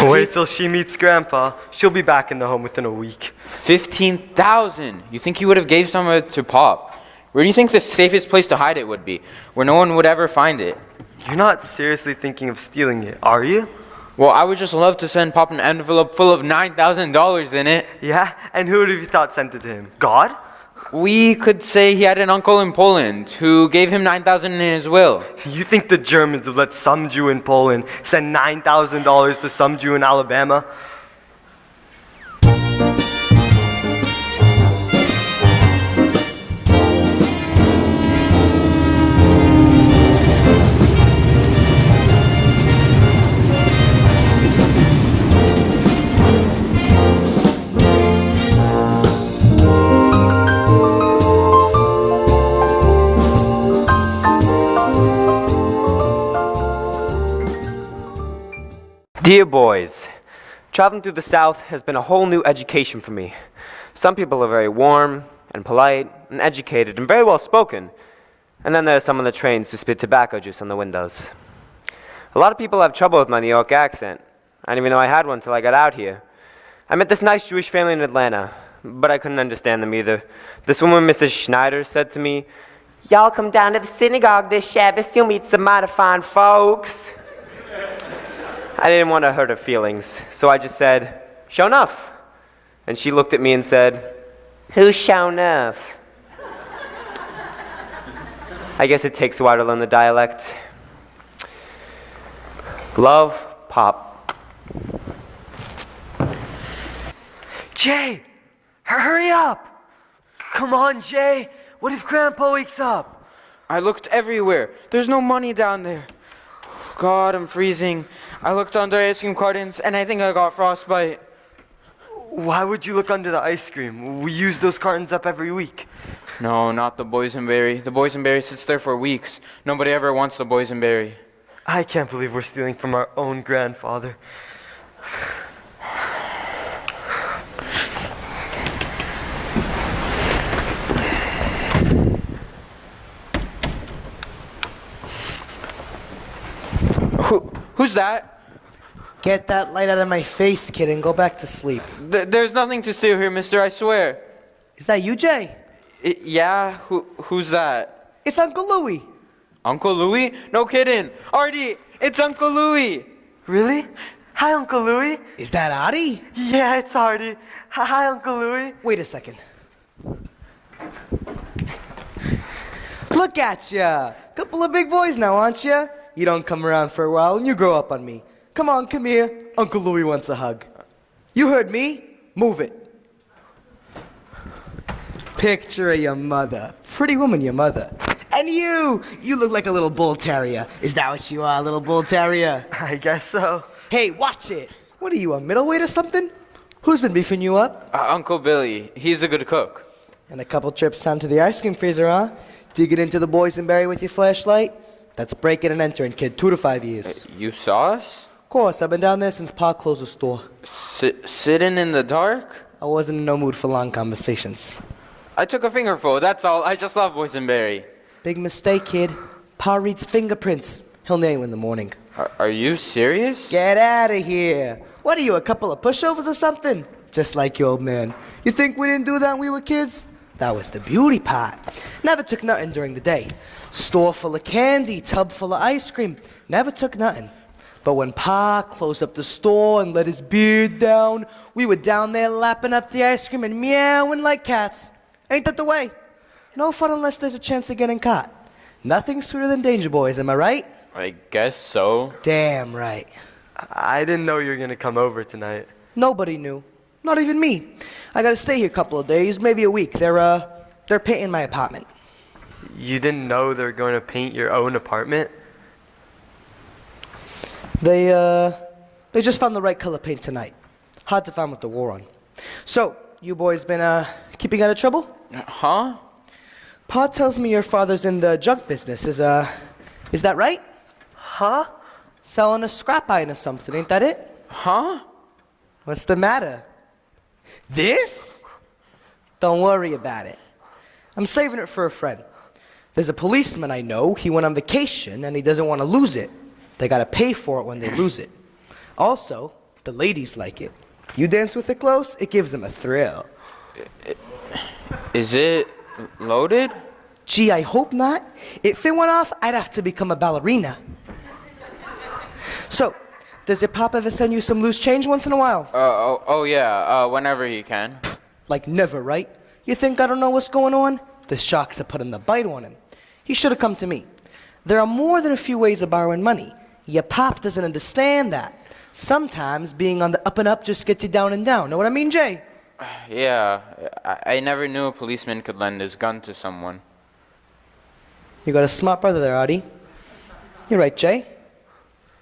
Wait till she meets Grandpa. She'll be back in the home within a week. 15,000. You think he would have gave some of it to Pop? Where do you think the safest place to hide it would be? Where no one would ever find it? You're not seriously thinking of stealing it, are you? Well, I would just love to send Pop an envelope full of $9,000 in it. Yeah? And who would have you thought sent it to him? God? We could say he had an uncle in Poland who gave him $9,000 in his will. You think the Germans would let some Jew in Poland send $9,000 to some Jew in Alabama? Dear boys, traveling through the South has been a whole new education for me. Some people are very warm and polite and educated and very well spoken. And then there are some on the trains who spit tobacco juice on the windows. A lot of people have trouble with my New York accent. I didn't even know I had one until I got out here. I met this nice Jewish family in Atlanta, but I couldn't understand them either. This woman, Mrs. Schneider, said to me, "Y'all come down to the synagogue this Shabbos, you'll meet some mighty fine folks." I didn't want to hurt her feelings, so I just said, "Show enough." And she looked at me and said, "Who's show enough?" I guess it takes a while to learn the dialect. Love, Pop. Jay! Hurry up! Come on, Jay! What if Grandpa wakes up? I looked everywhere. There's no money down there. God, I'm freezing. I looked under ice cream cartons, and I think I got frostbite. Why would you look under the ice cream? We use those cartons up every week. No, not the boysenberry. The boysenberry sits there for weeks. Nobody ever wants the boysenberry. I can't believe we're stealing from our own grandfather. Who's that? Get that light out of my face, kid, and go back to sleep. There's nothing to steal here, mister, I swear. Is that you, Jay? Yeah? Who's that? It's Uncle Louie. Uncle Louie? No kidding. Artie, it's Uncle Louie. Really? Hi, Uncle Louie. Is that Artie? Yeah, it's Artie. Hi, Uncle Louie. Wait a second. Look at ya. Couple of big boys now, aren't ya? You don't come around for a while and you grow up on me. Come on, come here. Uncle Louie wants a hug. You heard me. Move it. Picture of your mother. Pretty woman, your mother. And you look like a little bull terrier. Is that what you are, little bull terrier? I guess so. Hey, watch it. What are you, a middleweight or something? Who's been beefing you up? Uncle Billy. He's a good cook. And a couple trips down to the ice cream freezer, huh? Dig it into the boysenberry with your flashlight? That's breaking and entering, kid. 2 to 5 years. You saw us? Of course, I've been down there since Pa closed the store. Sitting in the dark? I wasn't in no mood for long conversations. I took a fingerful, that's all. I just love boysenberry. Big mistake, kid. Pa reads fingerprints. He'll nail you in the morning. Are you serious? Get out of here. What are you, a couple of pushovers or something? Just like your old man. You think we didn't do that when we were kids? That was the beauty part. Never took nothing during the day. Store full of candy, tub full of ice cream. Never took nothing. But when Pa closed up the store and let his beard down, we were down there lapping up the ice cream and meowing like cats. Ain't that the way? No fun unless there's a chance of getting caught. Nothing sweeter than Danger Boys, am I right? I guess so. Damn right. I didn't know you were gonna come over tonight. Nobody knew. Not even me. I gotta stay here a couple of days, maybe a week. They're painting my apartment. You didn't know they were going to paint your own apartment? They just found the right color paint tonight. Hard to find with the war on. So, you boys been, keeping out of trouble? Huh? Pa tells me your father's in the junk business. Is that right? Huh? Selling a scrap iron or something, ain't that it? Huh? What's the matter? This? Don't worry about it. I'm saving it for a friend. There's a policeman I know. He went on vacation and he doesn't want to lose it. They gotta pay for it when they lose it. Also, the ladies like it. You dance with it close, it gives them a thrill. Is it loaded? Gee, I hope not. If it went off, I'd have to become a ballerina. So, does your pop ever send you some loose change once in a while? Oh yeah, whenever he can. Like never, right? You think I don't know what's going on? The sharks are putting the bite on him. He should have come to me. There are more than a few ways of borrowing money. Your pop doesn't understand that. Sometimes being on the up and up just gets you down and down. Know what I mean, Jay? Yeah, I never knew a policeman could lend his gun to someone. You got a smart brother there, Artie. You're right, Jay.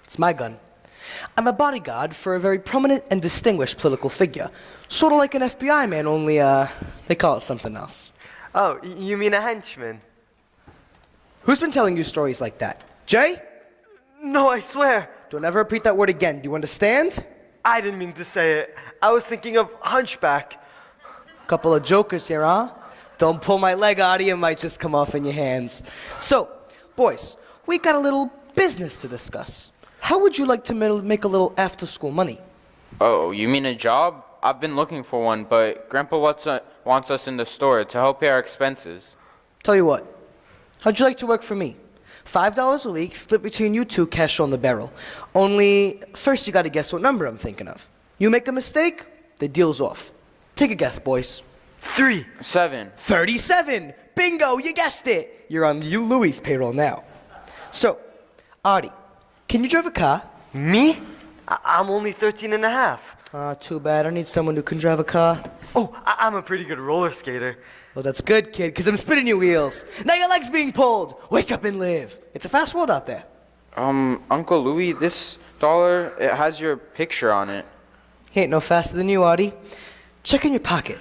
It's my gun. I'm a bodyguard for a very prominent and distinguished political figure. Sort of like an FBI man, only, they call it something else. Oh, you mean a henchman? Who's been telling you stories like that? Jay? No, I swear. Don't ever repeat that word again. Do you understand? I didn't mean to say it. I was thinking of hunchback. Couple of jokers here, huh? Don't pull my leg, Artie. It might just come off in your hands. So, boys, we got a little business to discuss. How would you like to make a little after-school money? Oh, you mean a job? I've been looking for one, but Grandpa wants us in the store to help pay our expenses. Tell you what, how'd you like to work for me? $5 a week, split between you two, cash on the barrel. Only, first you gotta guess what number I'm thinking of. You make a mistake, the deal's off. Take a guess, boys. 3. 7. 37! Bingo, you guessed it! You're on Louie's payroll now. So, Artie, can you drive a car? Me? I'm only 13 and a half. Too bad. I need someone who can drive a car. Oh, I'm a pretty good roller skater. Well, that's good, kid, because I'm spinning your wheels. Now your leg's being pulled. Wake up and live. It's a fast world out there. Uncle Louie, this dollar, it has your picture on it. He ain't no faster than you, Artie. Check in your pocket.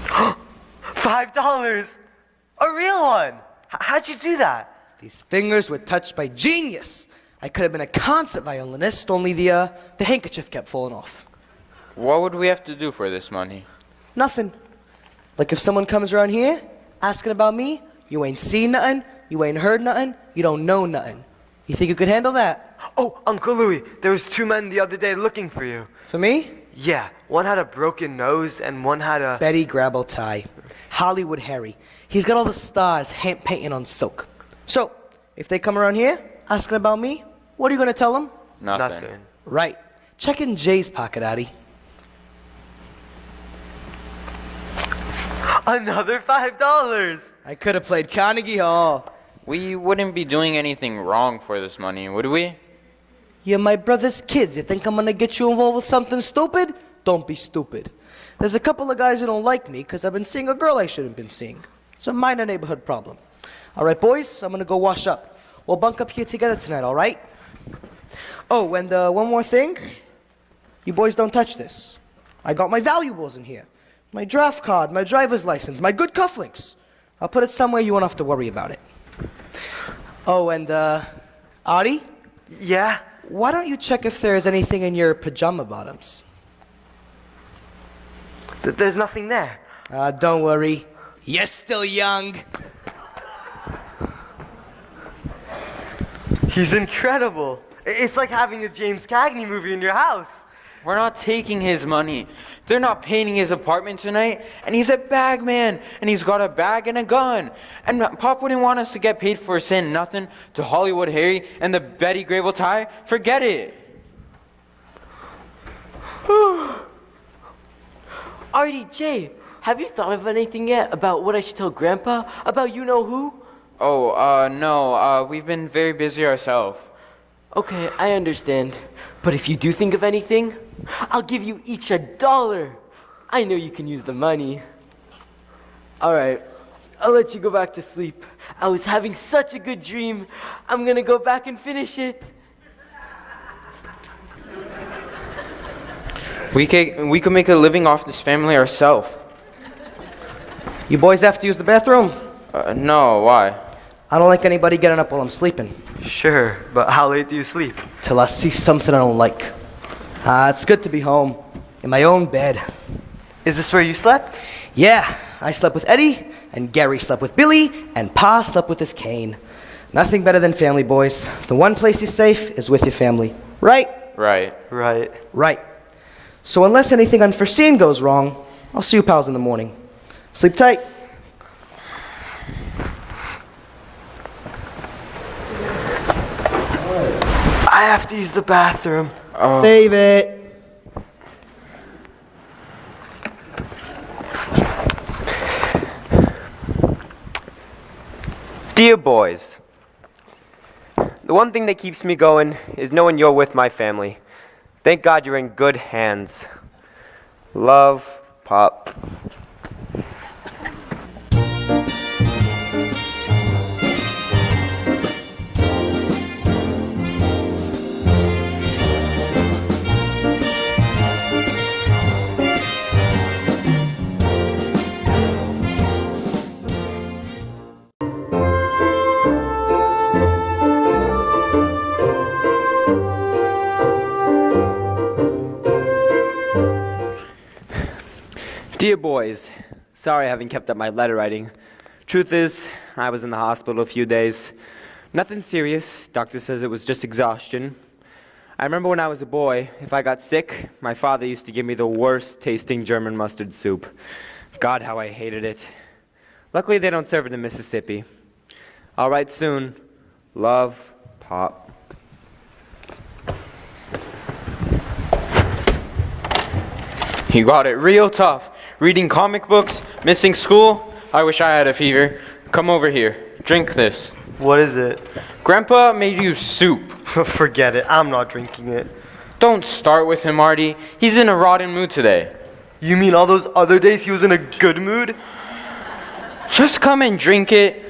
$5. A real one. How'd you do that? These fingers were touched by genius. I could have been a concert violinist, only the handkerchief kept falling off. What would we have to do for this money? Nothing. Like if someone comes around here asking about me, you ain't seen nothing, you ain't heard nothing, you don't know nothing. You think you could handle that? Oh, Uncle Louie, there was 2 men the other day looking for you. For me? Yeah, one had a broken nose and one had a... Betty Grabble-Tie. Hollywood Harry. He's got all the stars hand painting on silk. So, if they come around here asking about me, what are you going to tell them? Nothing. Right. Check in Jay's pocket, Addy. Another $5. I could have played Carnegie Hall. We wouldn't be doing anything wrong for this money, would we? You're my brother's kids. You think I'm going to get you involved with something stupid? Don't be stupid. There's a couple of guys who don't like me because I've been seeing a girl I shouldn't been seeing. It's a minor neighborhood problem. All right, boys, I'm going to go wash up. We'll bunk up here together tonight, all right? Oh, and one more thing. You boys don't touch this. I got my valuables in here. My draft card, my driver's license, my good cufflinks. I'll put it somewhere you won't have to worry about it. Oh, and Artie, Yeah? why don't you check if there's anything in your pajama bottoms? There's nothing there. Don't worry. You're still young. He's incredible. It's like having a James Cagney movie in your house. We're not taking his money. They're not painting his apartment tonight, and he's a bag man, and he's got a bag and a gun. And Pop wouldn't want us to get paid for saying nothing to Hollywood Harry and the Betty Grable tie. Forget it. Artie, Jay, have you thought of anything yet about what I should tell Grandpa about you-know-who? Oh, no, we've been very busy ourselves. Okay, I understand. But if you do think of anything, I'll give you each $1. I know you can use the money. All right, I'll let you go back to sleep. I was having such a good dream. I'm gonna go back and finish it. We could make a living off this family ourselves. You boys have to use the bathroom? No, why? I don't like anybody getting up while I'm sleeping. Sure, but how late do you sleep? Till I see something I don't like. It's good to be home, in my own bed. Is this where you slept? Yeah, I slept with Eddie, and Gary slept with Billy, and Pa slept with his cane. Nothing better than family, boys. The one place you're safe is with your family. Right? Right. Right. Right. So unless anything unforeseen goes wrong, I'll see you pals in the morning. Sleep tight. I have to use the bathroom. Oh. Save it. Dear boys, the one thing that keeps me going is knowing you're with my family. Thank God you're in good hands. Love, Pop. Dear boys, sorry I haven't kept up my letter writing. Truth is, I was in the hospital a few days. Nothing serious. Doctor says it was just exhaustion. I remember when I was a boy, if I got sick, my father used to give me the worst tasting German mustard soup. God, how I hated it. Luckily, they don't serve it in Mississippi. I'll write soon. Love, Pop. You got it real tough. Reading comic books, missing school. I wish I had a fever. Come over here. Drink this. What is it? Grandpa made you soup. Forget it. I'm not drinking it. Don't start with him, Artie. He's in a rotten mood today. You mean all those other days he was in a good mood? Just come and drink it.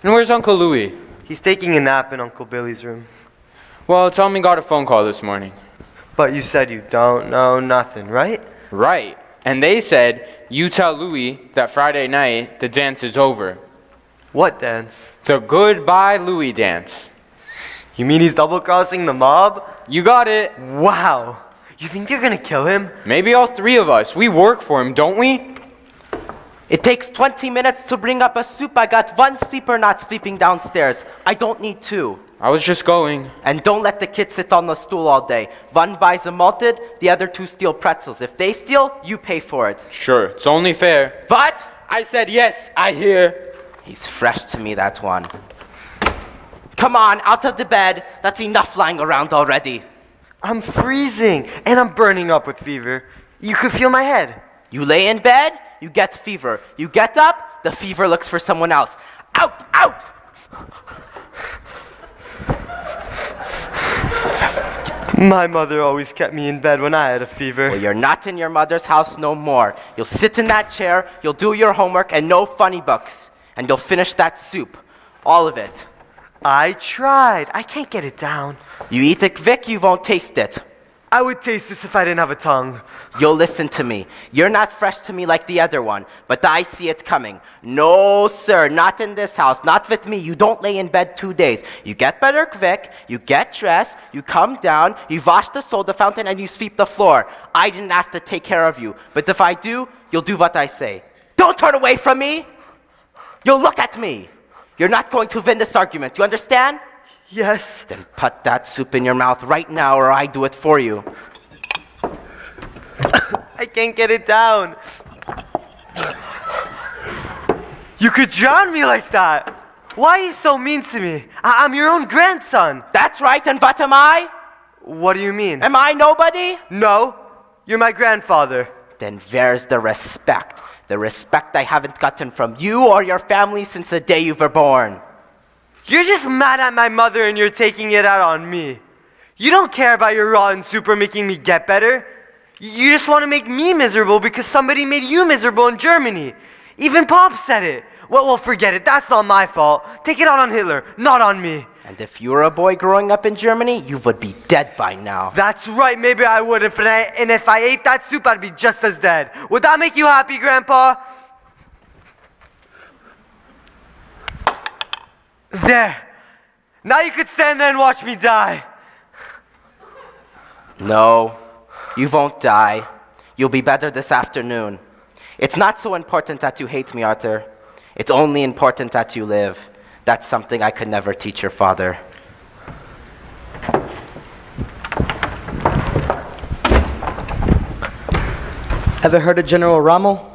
And where's Uncle Louie? He's taking a nap in Uncle Billy's room. Well, tell him he got a phone call this morning. But you said you don't know nothing, right? Right. And they said, you tell Louie that Friday night the dance is over. What dance? The Goodbye Louie dance. You mean he's double-crossing the mob? You got it. Wow. You think you're gonna kill him? Maybe all three of us. We work for him, don't we? It takes 20 minutes to bring up a soup. I got one sleeper not sleeping downstairs. I don't need two. I was just going. And don't let the kids sit on the stool all day. One buys a malted, the other two steal pretzels. If they steal, you pay for it. Sure, it's only fair. What? I said yes, I hear. He's fresh to me, that one. Come on, out of the bed. That's enough lying around already. I'm freezing, and I'm burning up with fever. You could feel my head. You lay in bed, you get fever. You get up, the fever looks for someone else. Out, out! My mother always kept me in bed when I had a fever. Well, you're not in your mother's house no more. You'll sit in that chair, you'll do your homework, and no funny books. And you'll finish that soup. All of it. I tried. I can't get it down. You eat it, Vic, you won't taste it. I would taste this if I didn't have a tongue. You'll listen to me. You're not fresh to me like the other one, but I see it coming. No, sir, not in this house, not with me. You don't lay in bed 2 days. You get better quick, you get dressed, you come down, you wash the soda fountain, and you sweep the floor. I didn't ask to take care of you, but if I do, you'll do what I say. Don't turn away from me. You'll look at me. You're not going to win this argument, you understand? Yes. Then put that soup in your mouth right now, or I do it for you. I can't get it down. You could drown me like that. Why are you so mean to me? I'm your own grandson. That's right, and what am I? What do you mean? Am I nobody? No, you're my grandfather. Then where's the respect? The respect I haven't gotten from you or your family since the day you were born. You're just mad at my mother and you're taking it out on me. You don't care about your rotten soup or making me get better. You just want to make me miserable because somebody made you miserable in Germany. Even Pop said it. Well, forget it. That's not my fault. Take it out on Hitler, not on me. And if you were a boy growing up in Germany, you would be dead by now. That's right. Maybe I would. And if I ate that soup, I'd be just as dead. Would that make you happy, Grandpa? There. Now you could stand there and watch me die. No, you won't die. You'll be better this afternoon. It's not so important that you hate me, Arthur. It's only important that you live. That's something I could never teach your father. Ever heard of General Rommel?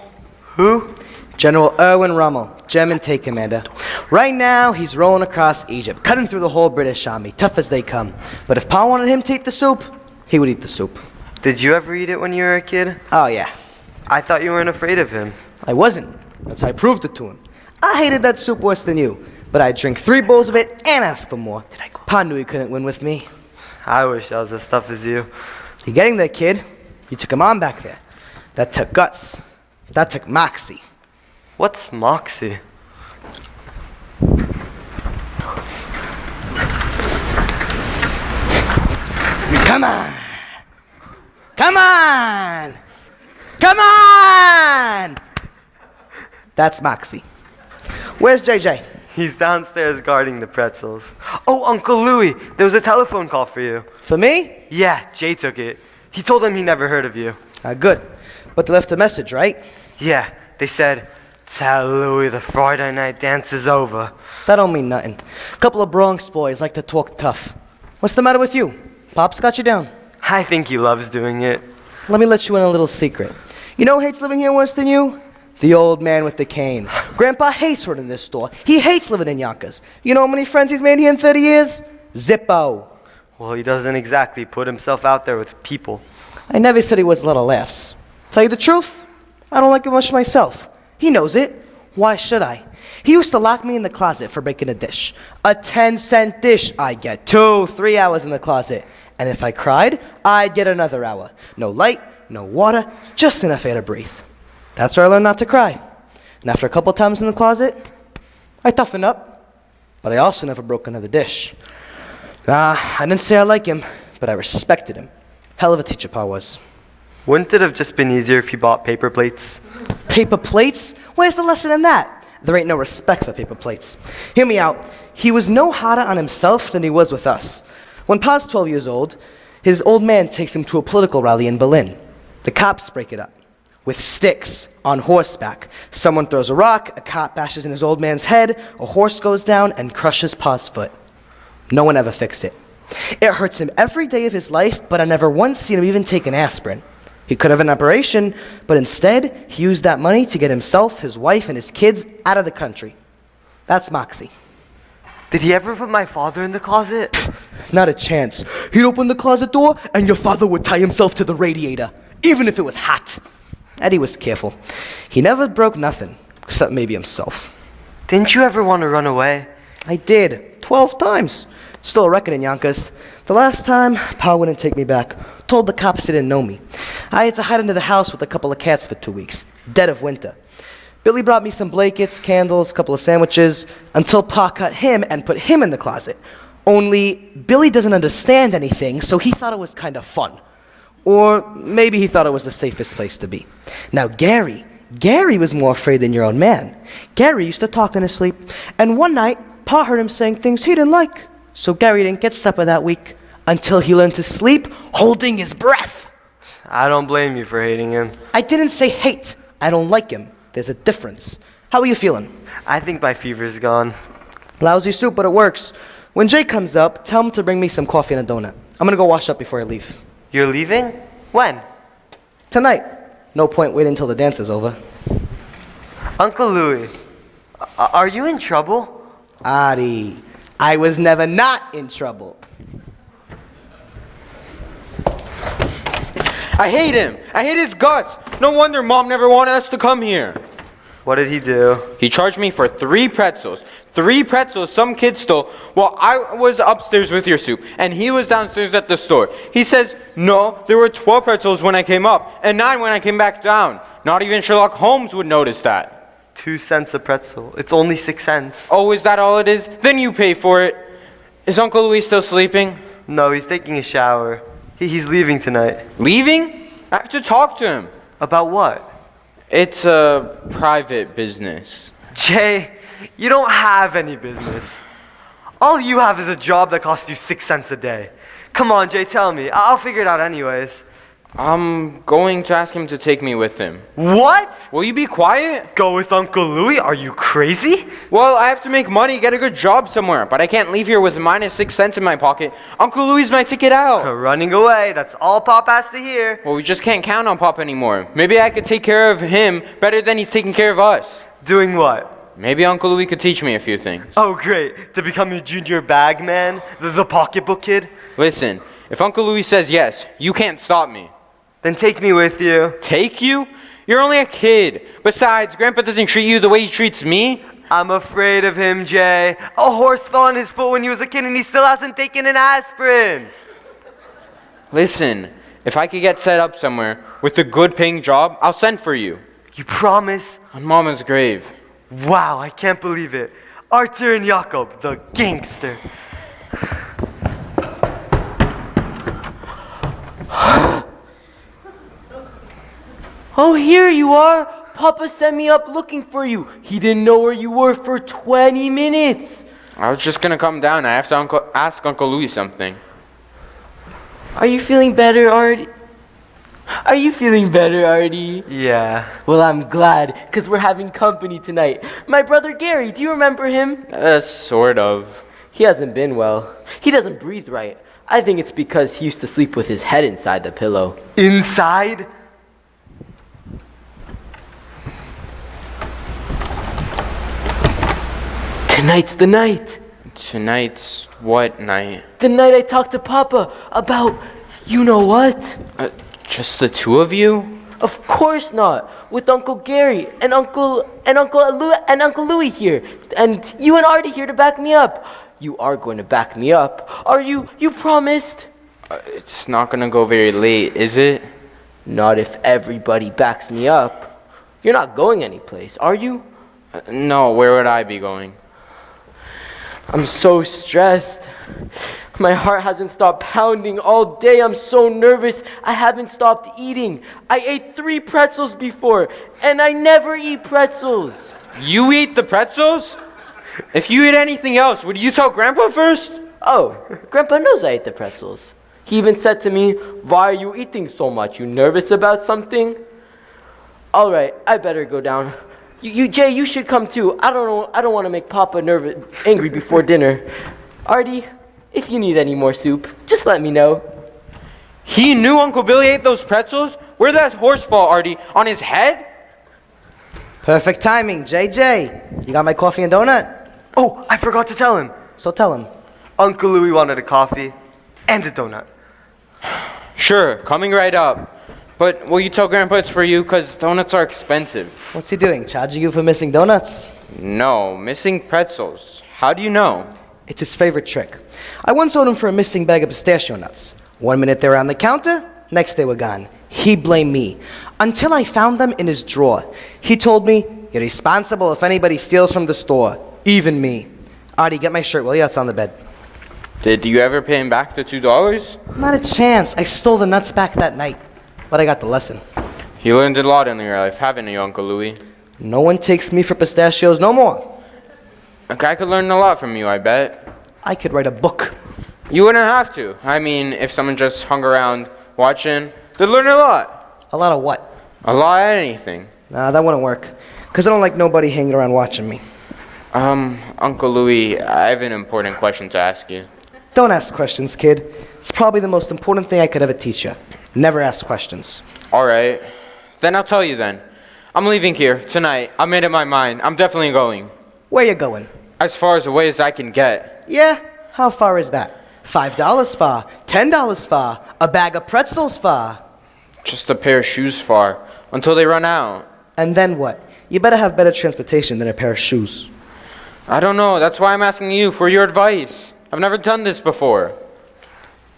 Who? General Erwin Rommel, German tank commander. Right now, he's rolling across Egypt, cutting through the whole British army, tough as they come. But if Pa wanted him to eat the soup, he would eat the soup. Did you ever eat it when you were a kid? Oh, yeah. I thought you weren't afraid of him. I wasn't. That's how I proved it to him. I hated that soup worse than you, but I'd drink 3 bowls of it and ask for more. Pa knew he couldn't win with me. I wish I was as tough as you. You're getting there, kid. You took him on back there. That took guts. That took moxie. What's moxie? Come on! Come on! Come on! That's Moxie. Where's JJ? He's downstairs guarding the pretzels. Oh, Uncle Louie, there was a telephone call for you. For me? Yeah, Jay took it. He told him he never heard of you. Good. But they left a message, right? Yeah, they said, tell Louie the Friday night dance is over. That don't mean nothing. Couple of Bronx boys like to talk tough. What's the matter with you? Pop's got you down. I think he loves doing it. Let me let you in a little secret. You know who hates living here worse than you? The old man with the cane. Grandpa hates running this store. He hates living in Yonkers. You know how many friends he's made here in 30 years? Zippo. Well, he doesn't exactly put himself out there with people. I never said he was a lot of laughs. Tell you the truth, I don't like him much myself. He knows it. Why should I? He used to lock me in the closet for breaking a dish. A 10-cent dish I'd get 2-3 hours in the closet. And if I cried, I'd get another hour. No light, no water, just enough air to breathe. That's where I learned not to cry. And after a couple times in the closet, I toughened up. But I also never broke another dish. I didn't say I like him, but I respected him. Hell of a teacher Pa was. Wouldn't it have just been easier if he bought paper plates? Paper plates? Where's the lesson in that? There ain't no respect for paper plates. Hear me out. He was no harder on himself than he was with us. When Pa's 12 years old, his old man takes him to a political rally in Berlin. The cops break it up. With sticks, on horseback. Someone throws a rock, a cop bashes in his old man's head, a horse goes down and crushes Pa's foot. No one ever fixed it. It hurts him every day of his life, but I never once seen him even take an aspirin. He could have an operation, but instead, he used that money to get himself, his wife, and his kids out of the country. That's Moxie. Did he ever put my father in the closet? Not a chance. He'd open the closet door, and your father would tie himself to the radiator, even if it was hot. Eddie was careful. He never broke nothing, except maybe himself. Didn't you ever want to run away? I did, 12 times. Still a record in Yonkers. The last time, Pa wouldn't take me back. Told the cops he didn't know me. I had to hide under the house with a couple of cats for 2 weeks, dead of winter. Billy brought me some blankets, candles, a couple of sandwiches, until Pa cut him and put him in the closet. Only Billy doesn't understand anything, so he thought it was kind of fun. Or maybe he thought it was the safest place to be. Now Gary was more afraid than your own man. Gary used to talk in his sleep, and one night, Pa heard him saying things he didn't like. So Gary didn't get supper that week until he learned to sleep holding his breath. I don't blame you for hating him. I didn't say hate. I don't like him. There's a difference. How are you feeling? I think my fever's gone. Lousy soup, but it works. When Jay comes up, tell him to bring me some coffee and a donut. I'm gonna go wash up before I leave. You're leaving? When? Tonight. No point waiting until the dance is over. Uncle Louie, are you in trouble? Adi, I was never not in trouble. I hate him. I hate his guts. No wonder Mom never wanted us to come here. What did he do? He charged me for 3 pretzels. 3 pretzels some kid stole while I was upstairs with your soup, and he was downstairs at the store. He says, no, there were 12 pretzels when I came up, and 9 when I came back down. Not even Sherlock Holmes would notice that. 2 cents a pretzel. It's only 6 cents. Oh, is that all it is? Then you pay for it. Is Uncle Louie still sleeping? No, he's taking a shower. He's leaving tonight. Leaving? I have to talk to him. About what? It's a private business. Jay, you don't have any business. All you have is a job that costs you 6 cents a day. Come on, Jay, tell me. I'll figure it out anyways. I'm going to ask him to take me with him. What? Will you be quiet? Go with Uncle Louie? Are you crazy? Well, I have to make money, get a good job somewhere, but I can't leave here with minus 6 cents in my pocket. Uncle Louie's my ticket out. Running away. That's all Pop has to hear. Well, we just can't count on Pop anymore. Maybe I could take care of him better than he's taking care of us. Doing what? Maybe Uncle Louie could teach me a few things. Oh, great. To become your junior bag man? The pocketbook kid? Listen, if Uncle Louie says yes, you can't stop me. Then take me with you. Take you? You're only a kid. Besides, Grandpa doesn't treat you the way he treats me. I'm afraid of him, Jay. A horse fell on his foot when he was a kid and he still hasn't taken an aspirin. Listen, if I could get set up somewhere with a good paying job, I'll send for you. You promise? On Mama's grave. Wow, I can't believe it. Arthur and Jakob, the gangster. Oh, here you are. Papa sent me up looking for you. He didn't know where you were for 20 minutes. I was just gonna come down. I have to ask Uncle Louie something. Are you feeling better, Artie? Are you feeling better, Artie? Yeah. Well, I'm glad, because we're having company tonight. My brother Gary, do you remember him? Sort of. He hasn't been well. He doesn't breathe right. I think it's because he used to sleep with his head inside the pillow. Inside? Tonight's the night. Tonight's what night? The night I talked to Papa about you know what? Just the 2 of you? Of course not. With Uncle Gary and Uncle Louie here, and you and Artie here to back me up. You are going to back me up, are you? You promised. It's not gonna go very late, is it? Not if everybody backs me up. You're not going anyplace, are you? No, where would I be going? I'm so stressed. My heart hasn't stopped pounding all day. I'm so nervous. I haven't stopped eating. I ate 3 pretzels before, and I never eat pretzels. You eat the pretzels? If you eat anything else, would you tell Grandpa first? Oh, Grandpa knows I ate the pretzels. He even said to me, "Why are you eating so much? You nervous about something?" All right, I better go down. Jay, you should come too. I don't want to make Papa angry before dinner. Artie, if you need any more soup, just let me know. He knew Uncle Billy ate those pretzels? Where'd that horse fall, Artie? On his head? Perfect timing, JJ. You got my coffee and donut? Oh, I forgot to tell him. So tell him. Uncle Louie wanted a coffee and a donut. Sure, coming right up. But will you tell Grandpa it's for you? Because donuts are expensive. What's he doing? Charging you for missing donuts? No, missing pretzels. How do you know? It's his favorite trick. I once owed him for a missing bag of pistachio nuts. 1 minute they were on the counter, next they were gone. He blamed me. Until I found them in his drawer. He told me, You're responsible if anybody steals from the store, even me. Artie, get my shirt, will you? It's on the bed. Did you ever pay him back the $2? Not a chance. I stole the nuts back that night. But I got the lesson. You learned a lot in your life, haven't you, Uncle Louie? No one takes me for pistachios no more. A guy could learn a lot from you, I bet. I could write a book. You wouldn't have to. I mean, if someone just hung around watching, they'd learn a lot. A lot of what? A lot of anything. Nah, that wouldn't work. Because I don't like nobody hanging around watching me. Uncle Louie, I have an important question to ask you. Don't ask questions, kid. It's probably the most important thing I could ever teach you. Never ask questions. Alright. Then I'll tell you then. I'm leaving here tonight. I made up my mind. I'm definitely going. Where you going? As far away as I can get. Yeah? How far is that? $5 far? $10 far? A bag of pretzels far? Just a pair of shoes far. Until they run out. And then what? You better have better transportation than a pair of shoes. I don't know. That's why I'm asking you for your advice. I've never done this before.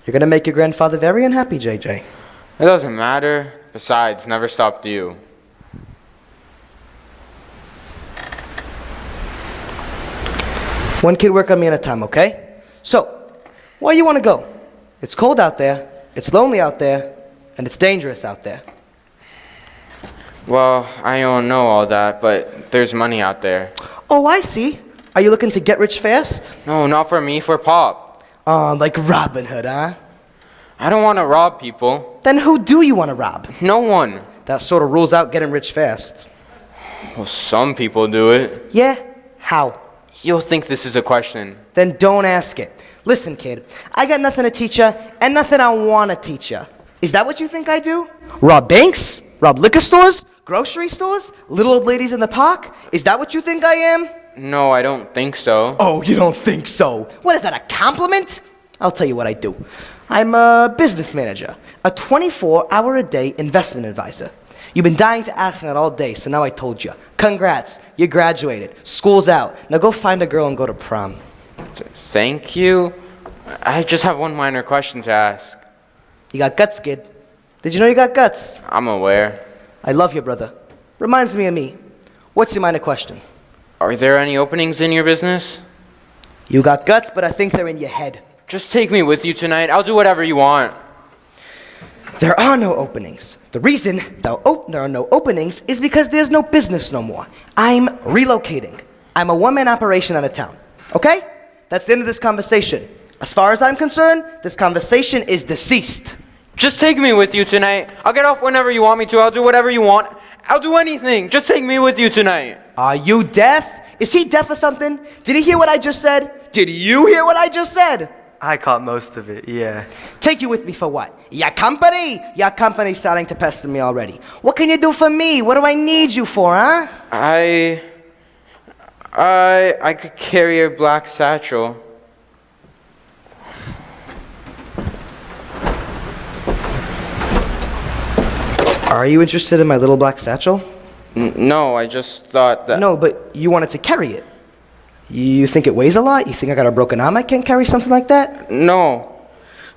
You're gonna make your grandfather very unhappy, JJ. It doesn't matter. Besides, never stopped you. One kid work on me at a time, okay? So, where you want to go? It's cold out there, it's lonely out there, and it's dangerous out there. Well, I don't know all that, but there's money out there. Oh, I see. Are you looking to get rich fast? No, not for me, for Pop. Like Robin Hood, huh? I don't want to rob people. Then who do you want to rob? No one. That sort of rules out getting rich fast. Well, some people do it. Yeah? How? You'll think this is a question. Then don't ask it. Listen, kid, I got nothing to teach you, and nothing I want to teach you. Is that what you think I do? Rob banks? Rob liquor stores? Grocery stores? Little old ladies in the park? Is that what you think I am? No, I don't think so. Oh, you don't think so? What is that, a compliment? I'll tell you what I do. I'm a business manager, a 24-hour-a-day investment advisor. You've been dying to ask me that all day, so now I told you. Congrats, you graduated. School's out. Now go find a girl and go to prom. Thank you. I just have one minor question to ask. You got guts, kid. Did you know you got guts? I'm aware. I love you, brother. Reminds me of me. What's your minor question? Are there any openings in your business? You got guts, but I think they're in your head. Just take me with you tonight. I'll do whatever you want. There are no openings. The reason there are no openings is because there's no business no more. I'm relocating. I'm a one-man operation out of town. Okay? That's the end of this conversation. As far as I'm concerned, this conversation is deceased. Just take me with you tonight. I'll get off whenever you want me to. I'll do whatever you want. I'll do anything. Just take me with you tonight. Are you deaf? Is he deaf or something? Did he hear what I just said? Did you hear what I just said? I caught most of it, yeah. Take you with me for what? Your company? Your company's starting to pester me already. What can you do for me? What do I need you for, huh? I could carry a black satchel. Are you interested in my little black satchel? No, I just thought that... No, but you wanted to carry it. You think it weighs a lot? You think I got a broken arm I can't carry something like that? No.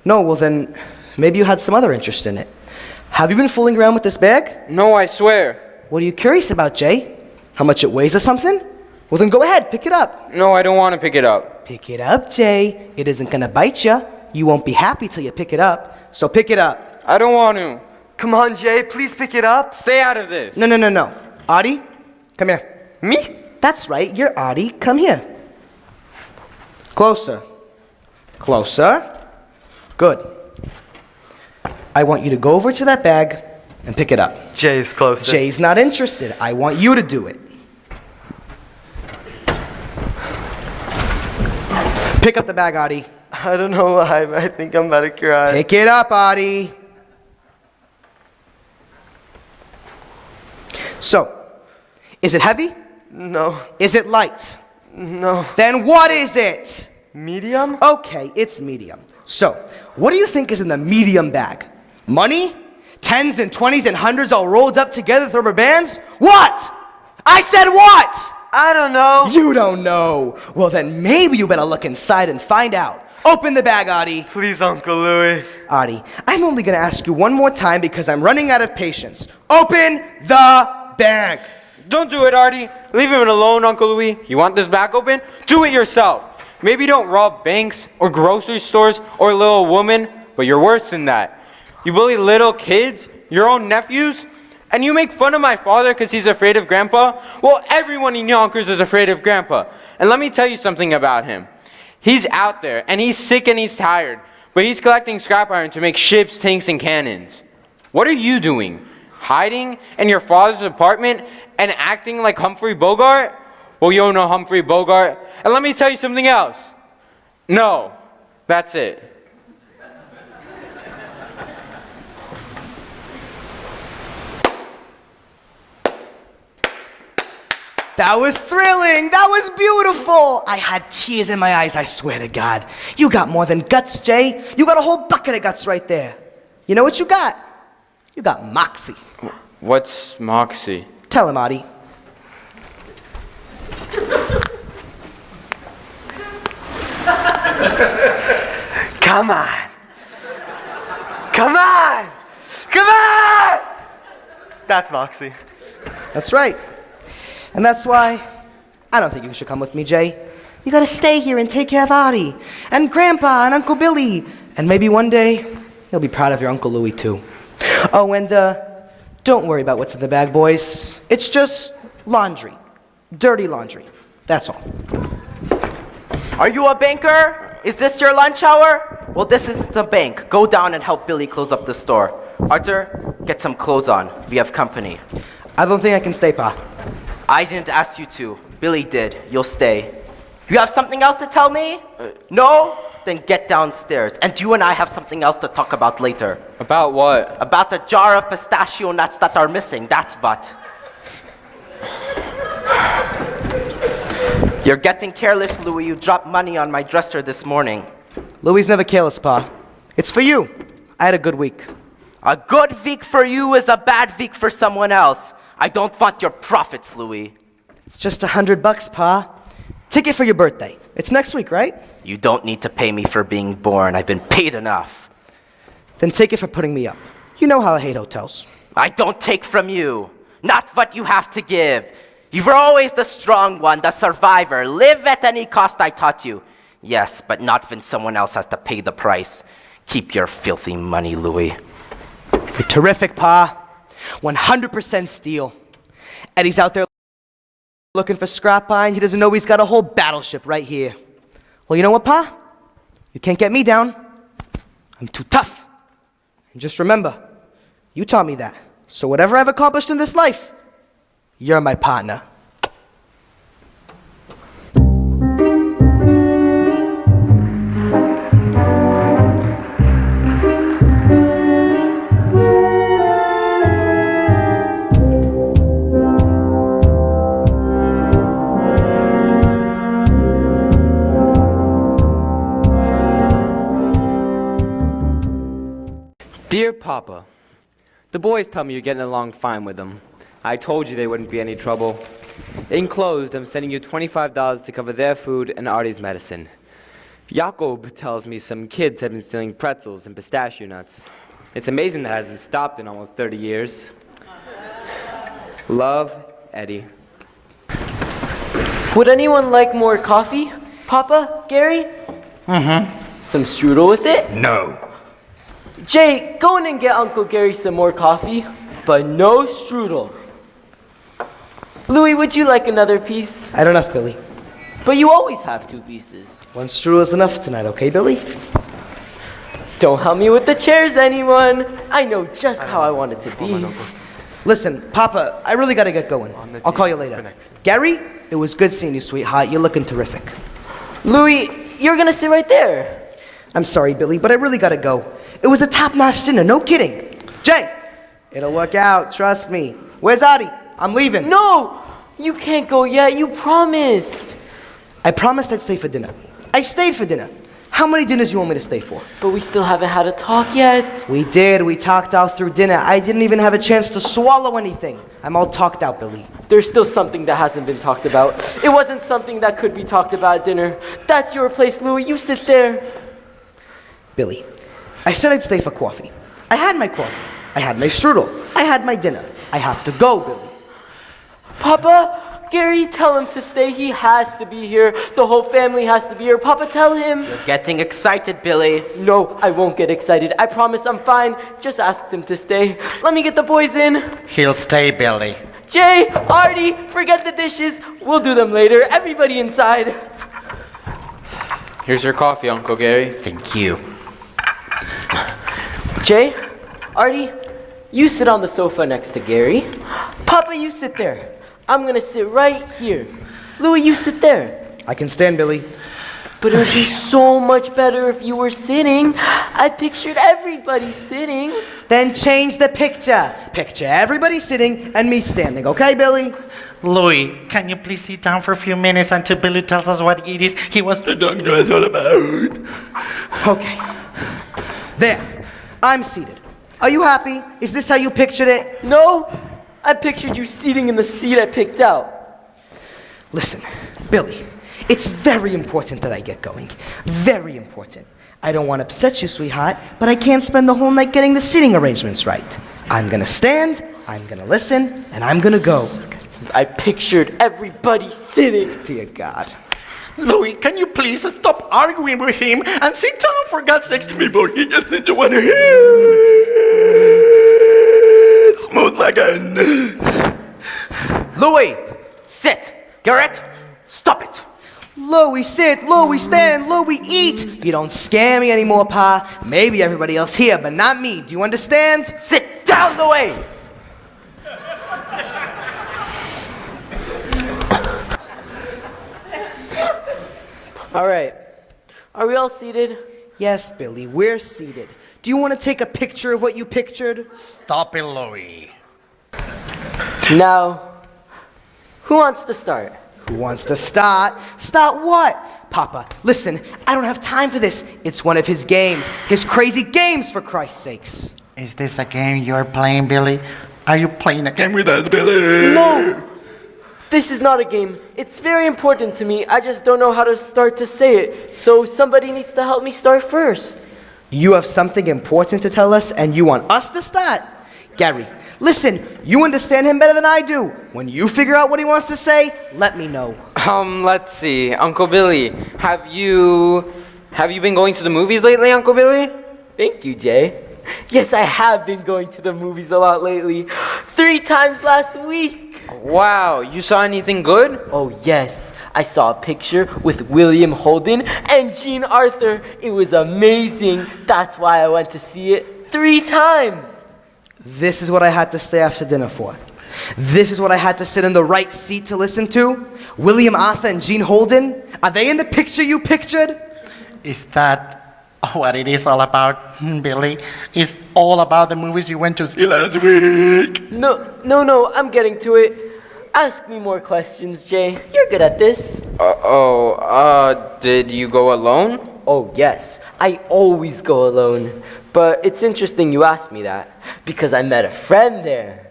No, well then, maybe you had some other interest in it. Have you been fooling around with this bag? No, I swear. What are you curious about, Jay? How much it weighs or something? Well then go ahead, pick it up. No, I don't want to pick it up. Pick it up, Jay. It isn't gonna bite you. You won't be happy till you pick it up. So pick it up. I don't want to. Come on, Jay, please pick it up. Stay out of this. No. Artie, come here. Me? That's right, you're Artie. Come here. Closer. Closer. Good. I want you to go over to that bag and pick it up. Jay's closer. Jay's not interested. I want you to do it. Pick up the bag, Artie. I don't know why, but I think I'm about to cry. Pick it up, Artie. So, is it heavy? No. Is it light? No. Then what is it? Medium? Okay, it's medium. So, what do you think is in the medium bag? Money? Tens and 20s and hundreds all rolled up together with rubber bands? What? I said what? I don't know. You don't know. Well, then maybe you better look inside and find out. Open the bag, Artie. Please, Uncle Louie. Artie, I'm only going to ask you one more time because I'm running out of patience. Open the bag. Don't do it, Artie. Leave him alone, Uncle Louie. You want this back open? Do it yourself. Maybe don't rob banks or grocery stores or a little woman, but you're worse than that. You bully little kids, your own nephews, and you make fun of my father because he's afraid of Grandpa? Well, everyone in Yonkers is afraid of Grandpa. And let me tell you something about him. He's out there, and he's sick and he's tired, but he's collecting scrap iron to make ships, tanks, and cannons. What are you doing? Hiding in your father's apartment and acting like Humphrey Bogart? Well, you don't know Humphrey Bogart. And let me tell you something else. No, that's it. That was thrilling. That was beautiful. I had tears in my eyes, I swear to God. You got more than guts, Jay. You got a whole bucket of guts right there. You know what you got? You got moxie. What's moxie? Tell him, Artie. Come on. Come on. Come on. That's Moxie. That's right. And that's why I don't think you should come with me, Jay. You gotta stay here and take care of Artie, and Grandpa, and Uncle Billy. And maybe one day, you'll be proud of your Uncle Louie, too. Oh, and don't worry about what's in the bag, boys. It's just laundry. Dirty laundry. That's all. Are you a banker? Is this your lunch hour? Well, this isn't a bank. Go down and help Billy close up the store. Arthur, get some clothes on. We have company. I don't think I can stay, Pa. I didn't ask you to. Billy did. You'll stay. You have something else to tell me? No? Then get downstairs. And you and I have something else to talk about later. About what? About the jar of pistachio nuts that are missing. That's what. You're getting careless, Louie. You dropped money on my dresser this morning. Louie's never careless, Pa. It's for you. I had a good week. A good week for you is a bad week for someone else. I don't want your profits, Louie. It's just $100, Pa. Ticket for your birthday. It's next week, right? You don't need to pay me for being born. I've been paid enough. Then take it for putting me up. You know how I hate hotels. I don't take from you. Not what you have to give. You were always the strong one, the survivor. Live at any cost, I taught you. Yes, but not when someone else has to pay the price. Keep your filthy money, Louie. You're terrific, Pa. 100% steel. Eddie's out there looking for scrap iron. He doesn't know he's got a whole battleship right here. Well, you know what, Pa? You can't get me down. I'm too tough. And just remember, you taught me that. So whatever I've accomplished in this life, you're my partner. Dear Papa, the boys tell me you're getting along fine with them. I told you there wouldn't be any trouble. Enclosed, I'm sending you $25 to cover their food and Artie's medicine. Jakob tells me some kids have been stealing pretzels and pistachio nuts. It's amazing that hasn't stopped in almost 30 years. Love, Eddie. Would anyone like more coffee? Papa? Gary? Mm-hmm. Some strudel with it? No. Jay, go in and get Uncle Gary some more coffee, but no strudel. Louie, would you like another piece? I don't enough, Billy. But you always have 2 pieces. One strudel is enough tonight, okay, Billy? Don't help me with the chairs, anyone. I know just how I want it to be. Listen, Papa, I really gotta get going. I'll call you later. Gary, it was good seeing you, sweetheart. You're looking terrific. Louie, you're gonna sit right there. I'm sorry, Billy, but I really gotta go. It was a top-notch dinner, no kidding. Jay, it'll work out, trust me. Where's Artie? I'm leaving. No, you can't go yet. You promised. I promised I'd stay for dinner. I stayed for dinner. How many dinners do you want me to stay for? But we still haven't had a talk yet. We did. We talked out through dinner. I didn't even have a chance to swallow anything. I'm all talked out, Billy. There's still something that hasn't been talked about. It wasn't something that could be talked about at dinner. That's your place, Louie. You sit there. Billy, I said I'd stay for coffee. I had my coffee. I had my strudel. I had my dinner. I have to go, Billy. Papa, Gary, tell him to stay. He has to be here. The whole family has to be here. Papa, tell him. You're getting excited, Billy. No, I won't get excited. I promise I'm fine. Just ask him to stay. Let me get the boys in. He'll stay, Billy. Jay, Artie, forget the dishes. We'll do them later. Everybody inside. Here's your coffee, Uncle Gary. Thank you. Jay, Artie, you sit on the sofa next to Gary. Papa, you sit there. I'm gonna sit right here. Louie, you sit there. I can stand, Billy. But it would be so much better if you were sitting. I pictured everybody sitting. Then change the picture. Picture everybody sitting and me standing, okay, Billy? Louie, can you please sit down for a few minutes until Billy tells us what it is he wants to talk to us all about? Okay. There. I'm seated. Are you happy? Is this how you pictured it? No, I pictured you seating in the seat I picked out. Listen, Billy, it's very important that I get going. Very important. I don't want to upset you, sweetheart, but I can't spend the whole night getting the seating arrangements right. I'm gonna stand, I'm gonna listen, and I'm gonna go. I pictured everybody sitting. Dear God. Louie, can you please stop arguing with him and sit down for God's sakes before he gets into one of his smooth again? Louie, sit. Garrett, stop it. Louie, sit. Louie, stand. Louie, eat. You don't scare me anymore, Pa. Maybe everybody else here, but not me. Do you understand? Sit down, Louie. All right. Are we all seated? Yes, Billy, we're seated. Do you want to take a picture of what you pictured? Stop it, Louie. Now, who wants to start? Who wants to start? Start what? Papa, listen, I don't have time for this. It's one of his games. His crazy games, for Christ's sakes. Is this a game you're playing, Billy? Are you playing a game with us, Billy? No! This is not a game. It's very important to me. I just don't know how to start to say it. So somebody needs to help me start first. You have something important to tell us, and you want us to start? Gary, listen, you understand him better than I do. When you figure out what he wants to say, let me know. Let's see. Uncle Billy, have you been going to the movies lately, Uncle Billy? Thank you, Jay. Yes, I have been going to the movies a lot lately. 3 times last week. Wow, you saw anything good? Oh, yes. I saw a picture with William Holden and Jean Arthur. It was amazing. That's why I went to see it 3 times. This is what I had to stay after dinner for. This is what I had to sit in the right seat to listen to. William Arthur and Jean Holden. Are they in the picture you pictured? Is that what it is all about, Billy? It's all about the movies you went to see last week. No, I'm getting to it. Ask me more questions, Jay. You're good at this. Did you go alone? Oh, yes. I always go alone. But it's interesting you asked me that, because I met a friend there.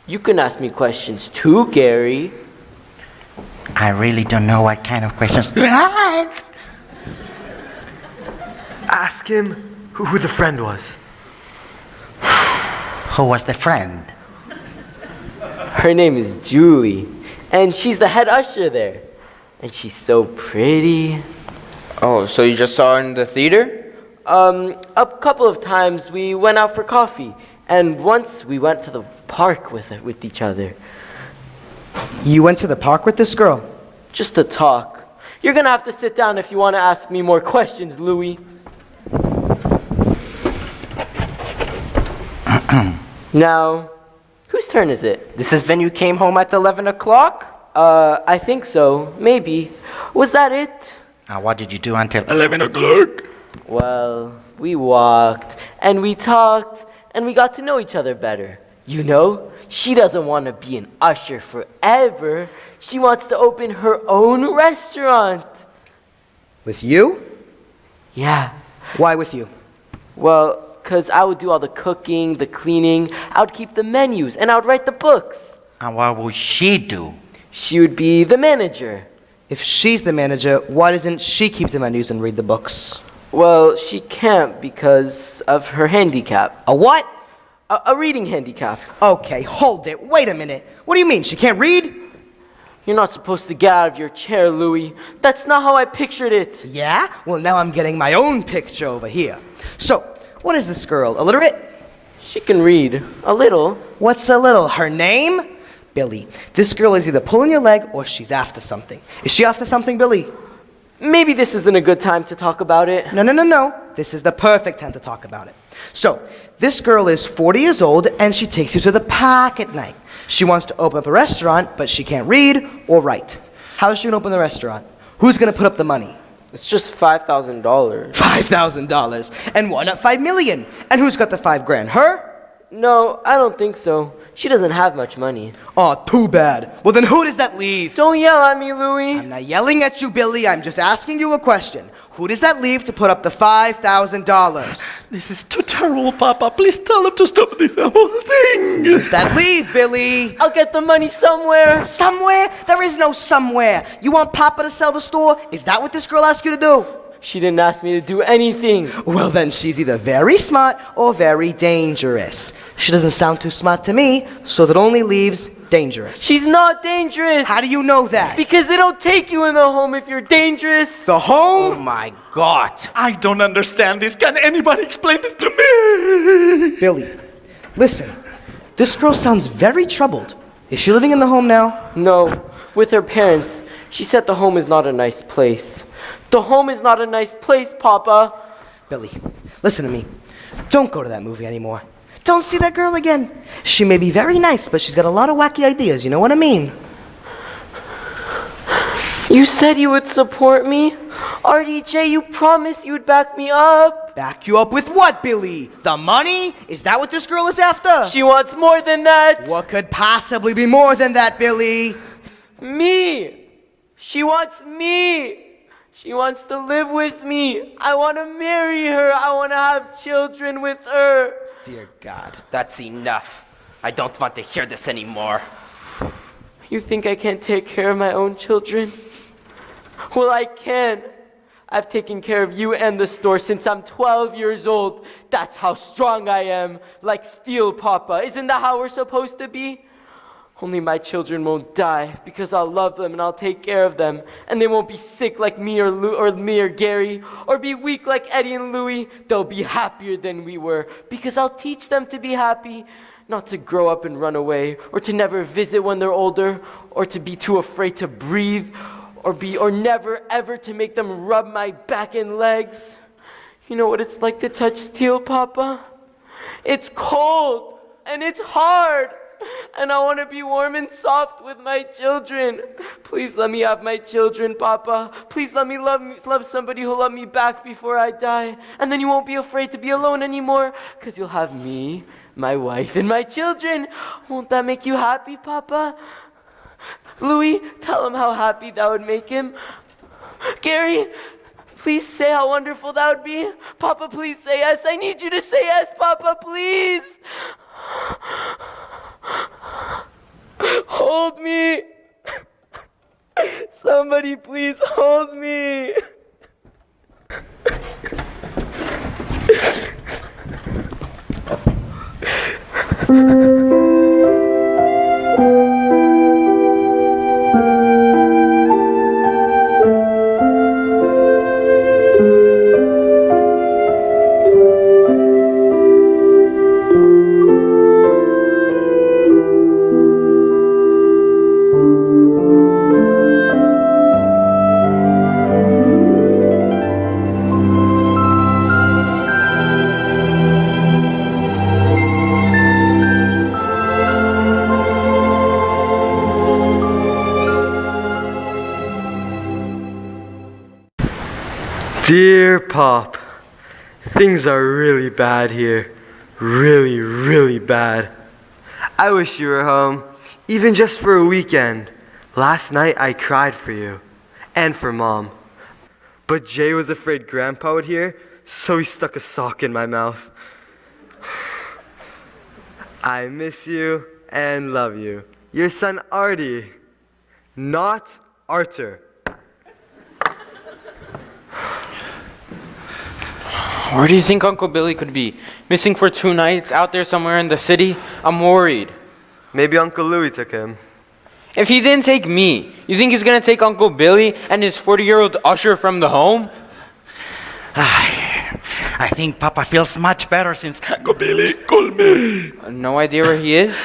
You can ask me questions too, Gary. I really don't know what kind of questions to ask. Ask him who the friend was. Who was the friend? Her name is Julie, and she's the head usher there. And she's so pretty. Oh, so you just saw her in the theater? A couple of times we went out for coffee, and once we went to the park with each other. You went to the park with this girl? Just to talk. You're gonna have to sit down if you want to ask me more questions, Louie. Now, whose turn is it? This is when you came home at 11 o'clock? I think so. Maybe. Was that it? What did you do until 11 o'clock? Well, we walked, and we talked, and we got to know each other better. You know, she doesn't want to be an usher forever. She wants to open her own restaurant. With you? Yeah. Why with you? Well, because I would do all the cooking, the cleaning, I would keep the menus, and I would write the books. And what would she do? She would be the manager. If she's the manager, why doesn't she keep the menus and read the books? Well, she can't because of her handicap. A what? A reading handicap. Okay, hold it. Wait a minute. What do you mean? She can't read? You're not supposed to get out of your chair, Louie. That's not how I pictured it. Yeah? Well, now I'm getting my own picture over here. So, what is this girl? Illiterate? She can read. A little. What's a little? Her name? Billy. This girl is either pulling your leg or she's after something. Is she after something, Billy? Maybe this isn't a good time to talk about it. No. This is the perfect time to talk about it. So, this girl is 40 years old and she takes you to the park at night. She wants to open up a restaurant, but she can't read or write. How is she going to open the restaurant? Who's going to put up the money? It's just $5,000. $5,000. And why not $5 million? And who's got the $5,000? Her? No, I don't think so. She doesn't have much money. Oh, too bad. Well, then who does that leave? Don't yell at me, Louie. I'm not yelling at you, Billy. I'm just asking you a question. Who does that leave to put up the $5,000? This is too terrible, Papa. Please tell them to stop this whole thing. Who does that leave, Billy? I'll get the money somewhere. Somewhere? There is no somewhere. You want Papa to sell the store? Is that what this girl asked you to do? She didn't ask me to do anything. Well, then she's either very smart or very dangerous. She doesn't sound too smart to me, so that only leaves dangerous. She's not dangerous. How do you know that? Because they don't take you in the home if you're dangerous. The Oh home? my God. I don't understand this. Can anybody explain this to me? Billy, listen. This girl sounds very troubled. Is she living in the home now? No, with her parents. She said the home is not a nice place. The home is not a nice place, Papa. Billy, listen to me. Don't go to that movie anymore. Don't see that girl again. She may be very nice, but she's got a lot of wacky ideas, you know what I mean? You said you would support me. RDJ, you promised you'd back me up. Back you up with what, Billy? The money? Is that what this girl is after? She wants more than that. What could possibly be more than that, Billy? Me. She wants me. She wants to live with me. I want to marry her. I want to have children with her. Dear God. That's enough. I don't want to hear this anymore. You think I can't take care of my own children? Well, I can. I've taken care of you and the store since I'm 12 years old. That's how strong I am. Like steel, Papa. Isn't that how we're supposed to be? Only my children won't die because I'll love them and I'll take care of them. And they won't be sick like me or me or Gary, or be weak like Eddie and Louie. They'll be happier than we were because I'll teach them to be happy, not to grow up and run away, or to never visit when they're older, or to be too afraid to breathe, or never ever to make them rub my back and legs. You know what it's like to touch steel, Papa? It's cold and it's hard. And I want to be warm and soft with my children. Please let me have my children, Papa. Please let me love somebody who'll love me back before I die. And then you won't be afraid to be alone anymore, because you'll have me, my wife, and my children. Won't that make you happy, Papa? Louie, tell him how happy that would make him. Gary, please say how wonderful that would be. Papa, please say yes. I need you to say yes, Papa, please. Hold me. Somebody please hold me. Dear Pop, things are really bad here. Really, really bad. I wish you were home, even just for a weekend. Last night I cried for you, and for Mom. But Jay was afraid Grandpa would hear, so he stuck a sock in my mouth. I miss you and love you. Your son Artie, not Arthur. Where do you think Uncle Billy could be? Missing for 2 nights out there somewhere in the city? I'm worried. Maybe Uncle Louie took him. If he didn't take me, you think he's gonna take Uncle Billy and his 40-year-old usher from the home? I think Papa feels much better since Uncle Billy called me. No idea where he is?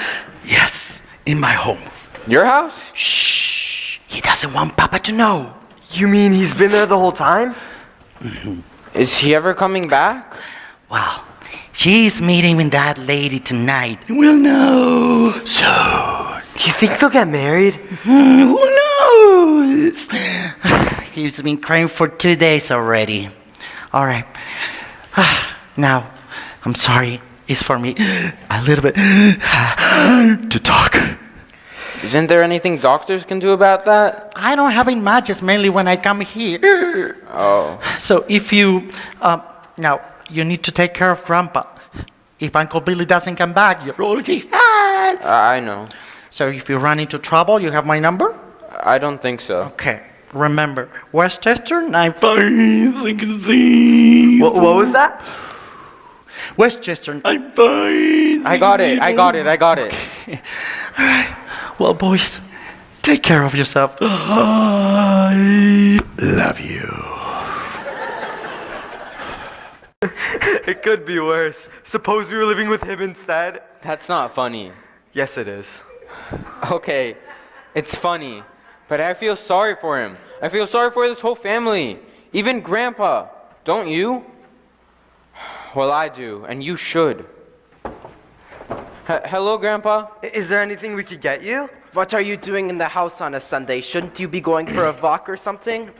Yes, in my home. Your house? Shh. He doesn't want Papa to know. You mean he's been there the whole time? Is he ever coming back? Well, she's meeting with that lady tonight. We'll know soon. Do you think they'll get married? Who knows? He's been crying for 2 days already. All right. Now, I'm sorry. It's for me a little bit to talk. Isn't there anything doctors can do about that? I don't have matches mainly when I come here. Oh. So if you, now, you need to take care of Grandpa. If Uncle Billy doesn't come back, you're all he has. I know. So if you run into trouble, you have my number? I don't think so. Okay. Remember, Westchester 956. What was that? Westchester 956. I got it. Okay. All right. Well, boys, take care of yourself. I love you. It could be worse. Suppose we were living with him instead? That's not funny. Yes, it is. Okay, it's funny, but I feel sorry for him. I feel sorry for this whole family, even Grandpa. Don't you? Well, I do, and you should. Hello, Grandpa? Is there anything we could get you? What are you doing in the house on a Sunday? Shouldn't you be going for a walk or something?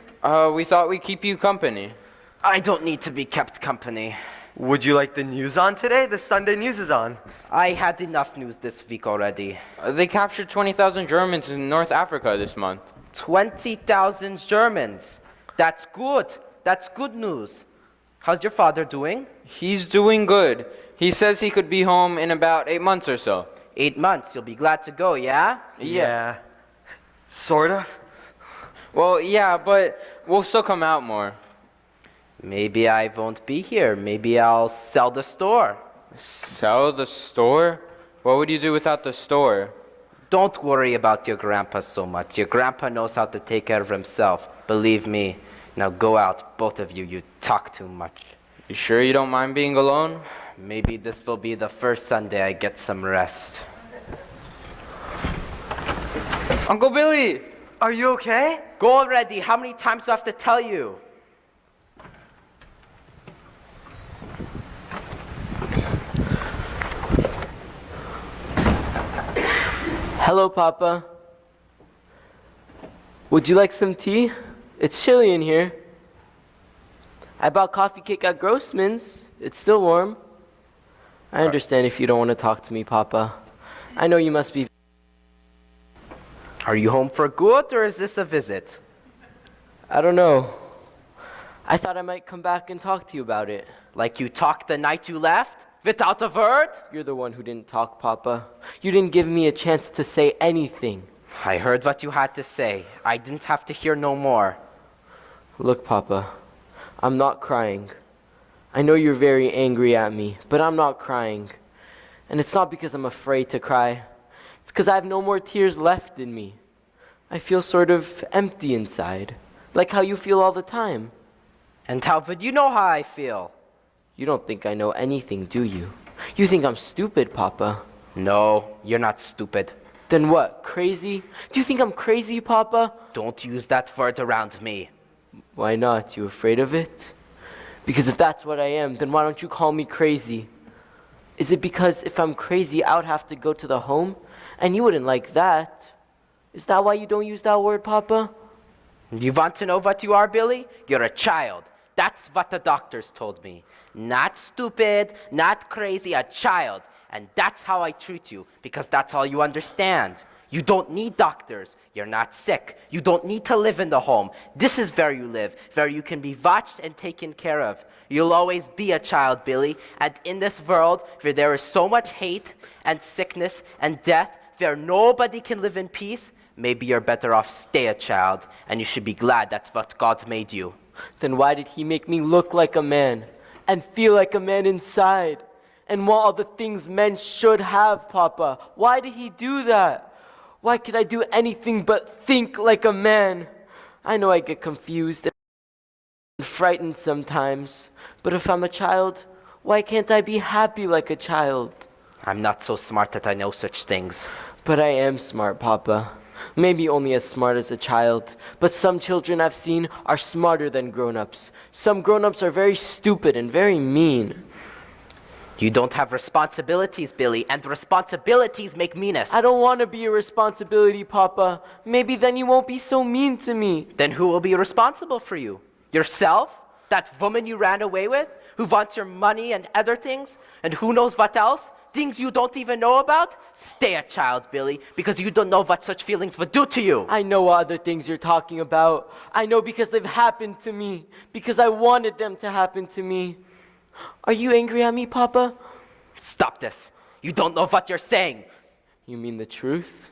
We thought we'd keep you company. I don't need to be kept company. Would you like the news on today? The Sunday news is on. I had enough news this week already. They captured 20,000 Germans in North Africa this month. 20,000 Germans. That's good. That's good news. How's your father doing? He's doing good. He says he could be home in about 8 months or so. 8 months. You'll be glad to go, yeah? Yeah. Sort of. Well, yeah, but we'll still come out more. Maybe I won't be here. Maybe I'll sell the store. Sell the store? What would you do without the store? Don't worry about your grandpa so much. Your grandpa knows how to take care of himself. Believe me. Now go out, both of you. You talk too much. You sure you don't mind being alone? Maybe this will be the first Sunday I get some rest. Uncle Billy! Are you okay? Go already. How many times do I have to tell you? Hello, Papa. Would you like some tea? It's chilly in here. I bought coffee cake at Grossman's. It's still warm. I understand if you don't want to talk to me, Papa. I know you must be... Are you home for good, or is this a visit? I don't know. I thought I might come back and talk to you about it. Like you talked the night you left? Without a word? You're the one who didn't talk, Papa. You didn't give me a chance to say anything. I heard what you had to say. I didn't have to hear no more. Look, Papa, I'm not crying. I know you're very angry at me, but I'm not crying. And it's not because I'm afraid to cry. It's because I have no more tears left in me. I feel sort of empty inside, like how you feel all the time. And how would you know how I feel? You don't think I know anything, do you? You think I'm stupid, Papa. No, you're not stupid. Then what, crazy? Do you think I'm crazy, Papa? Don't use that word around me. Why not? You afraid of it? Because if that's what I am, then why don't you call me crazy? Is it because if I'm crazy, I would have to go to the home? And you wouldn't like that. Is that why you don't use that word, Papa? You want to know what you are, Billy? You're a child. That's what the doctors told me. Not stupid, not crazy, a child. And that's how I treat you, because that's all you understand. You don't need doctors. You're not sick. You don't need to live in the home. This is where you live, where you can be watched and taken care of. You'll always be a child, Billy. And in this world where there is so much hate and sickness and death, where nobody can live in peace, maybe you're better off stay a child, and you should be glad that's what God made you. Then why did he make me look like a man? and feel like a man inside and want all the things men should have, Papa. Why did he do that? Why could I do anything but think like a man? I know I get confused and frightened sometimes, but if I'm a child, why can't I be happy like a child? I'm not so smart that I know such things. But I am smart, Papa. Maybe only as smart as a child, but some children I've seen are smarter than grown-ups. Some grown-ups are very stupid and very mean. You don't have responsibilities, Billy, and responsibilities make meanness. I don't want to be a responsibility, Papa. Maybe then you won't be so mean to me. Then who will be responsible for you? Yourself? That woman you ran away with? Who wants your money and other things? And who knows what else? Things you don't even know about? Stay a child, Billy, because you don't know what such feelings would do to you. I know what other things you're talking about. I know because they've happened to me. Because I wanted them to happen to me. Are you angry at me, Papa? Stop this. You don't know what you're saying. You mean the truth?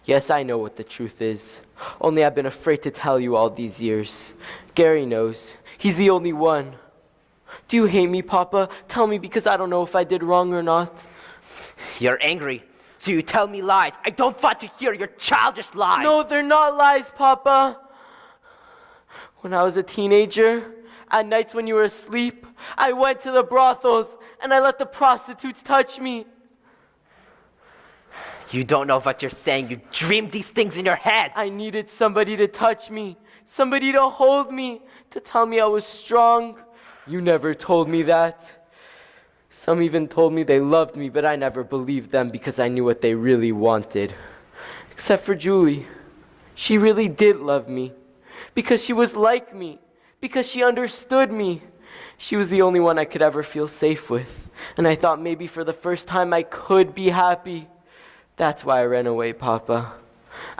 Yes, I know what the truth is. Only I've been afraid to tell you all these years. Gary knows. He's the only one. Do you hate me, Papa? Tell me, because I don't know if I did wrong or not. You're angry, so you tell me lies. I don't want to hear your childish lies. No, they're not lies, Papa. When I was a teenager, at nights when you were asleep, I went to the brothels and I let the prostitutes touch me. You don't know what you're saying. You dreamed these things in your head. I needed somebody to touch me, somebody to hold me, to tell me I was strong. You never told me that. Some even told me they loved me, but I never believed them because I knew what they really wanted. Except for Julie. She really did love me because she was like me, because she understood me. She was the only one I could ever feel safe with, and I thought maybe for the first time I could be happy. That's why I ran away, Papa.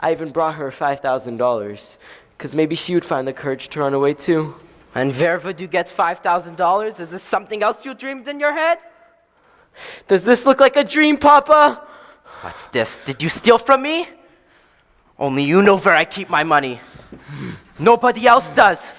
I even brought her $5,000, because maybe she would find the courage to run away too. And where would you get $5,000? Is this something else you dreamed in your head? Does this look like a dream, Papa? What's this? Did you steal from me? Only you know where I keep my money. Nobody else does.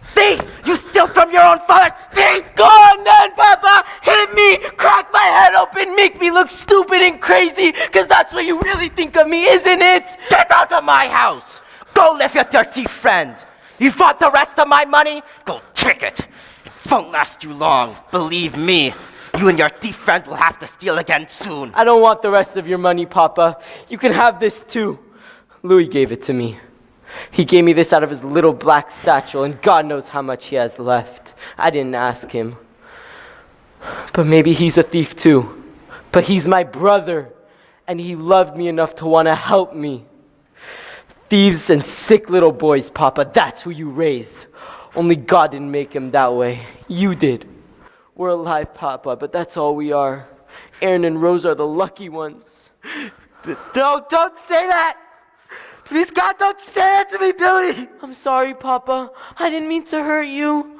Thief! You steal from your own father! Thief! Go on then, Papa! Hit me! Crack my head open! Make me look stupid and crazy! Because that's what you really think of me, isn't it? Get out of my house! Go live with your thief friend! You want the rest of my money? Go take it! It won't last you long, believe me. You and your thief friend will have to steal again soon. I don't want the rest of your money, Papa. You can have this too. Louie gave it to me. He gave me this out of his little black satchel, and God knows how much he has left. I didn't ask him. But maybe he's a thief too. But he's my brother, and he loved me enough to want to help me. Thieves and sick little boys, Papa, that's who you raised. Only God didn't make him that way. You did. We're alive, Papa, but that's all we are. Aaron and Rose are the lucky ones. Don't say that! Please, God, don't say that to me, Billy! I'm sorry, Papa. I didn't mean to hurt you.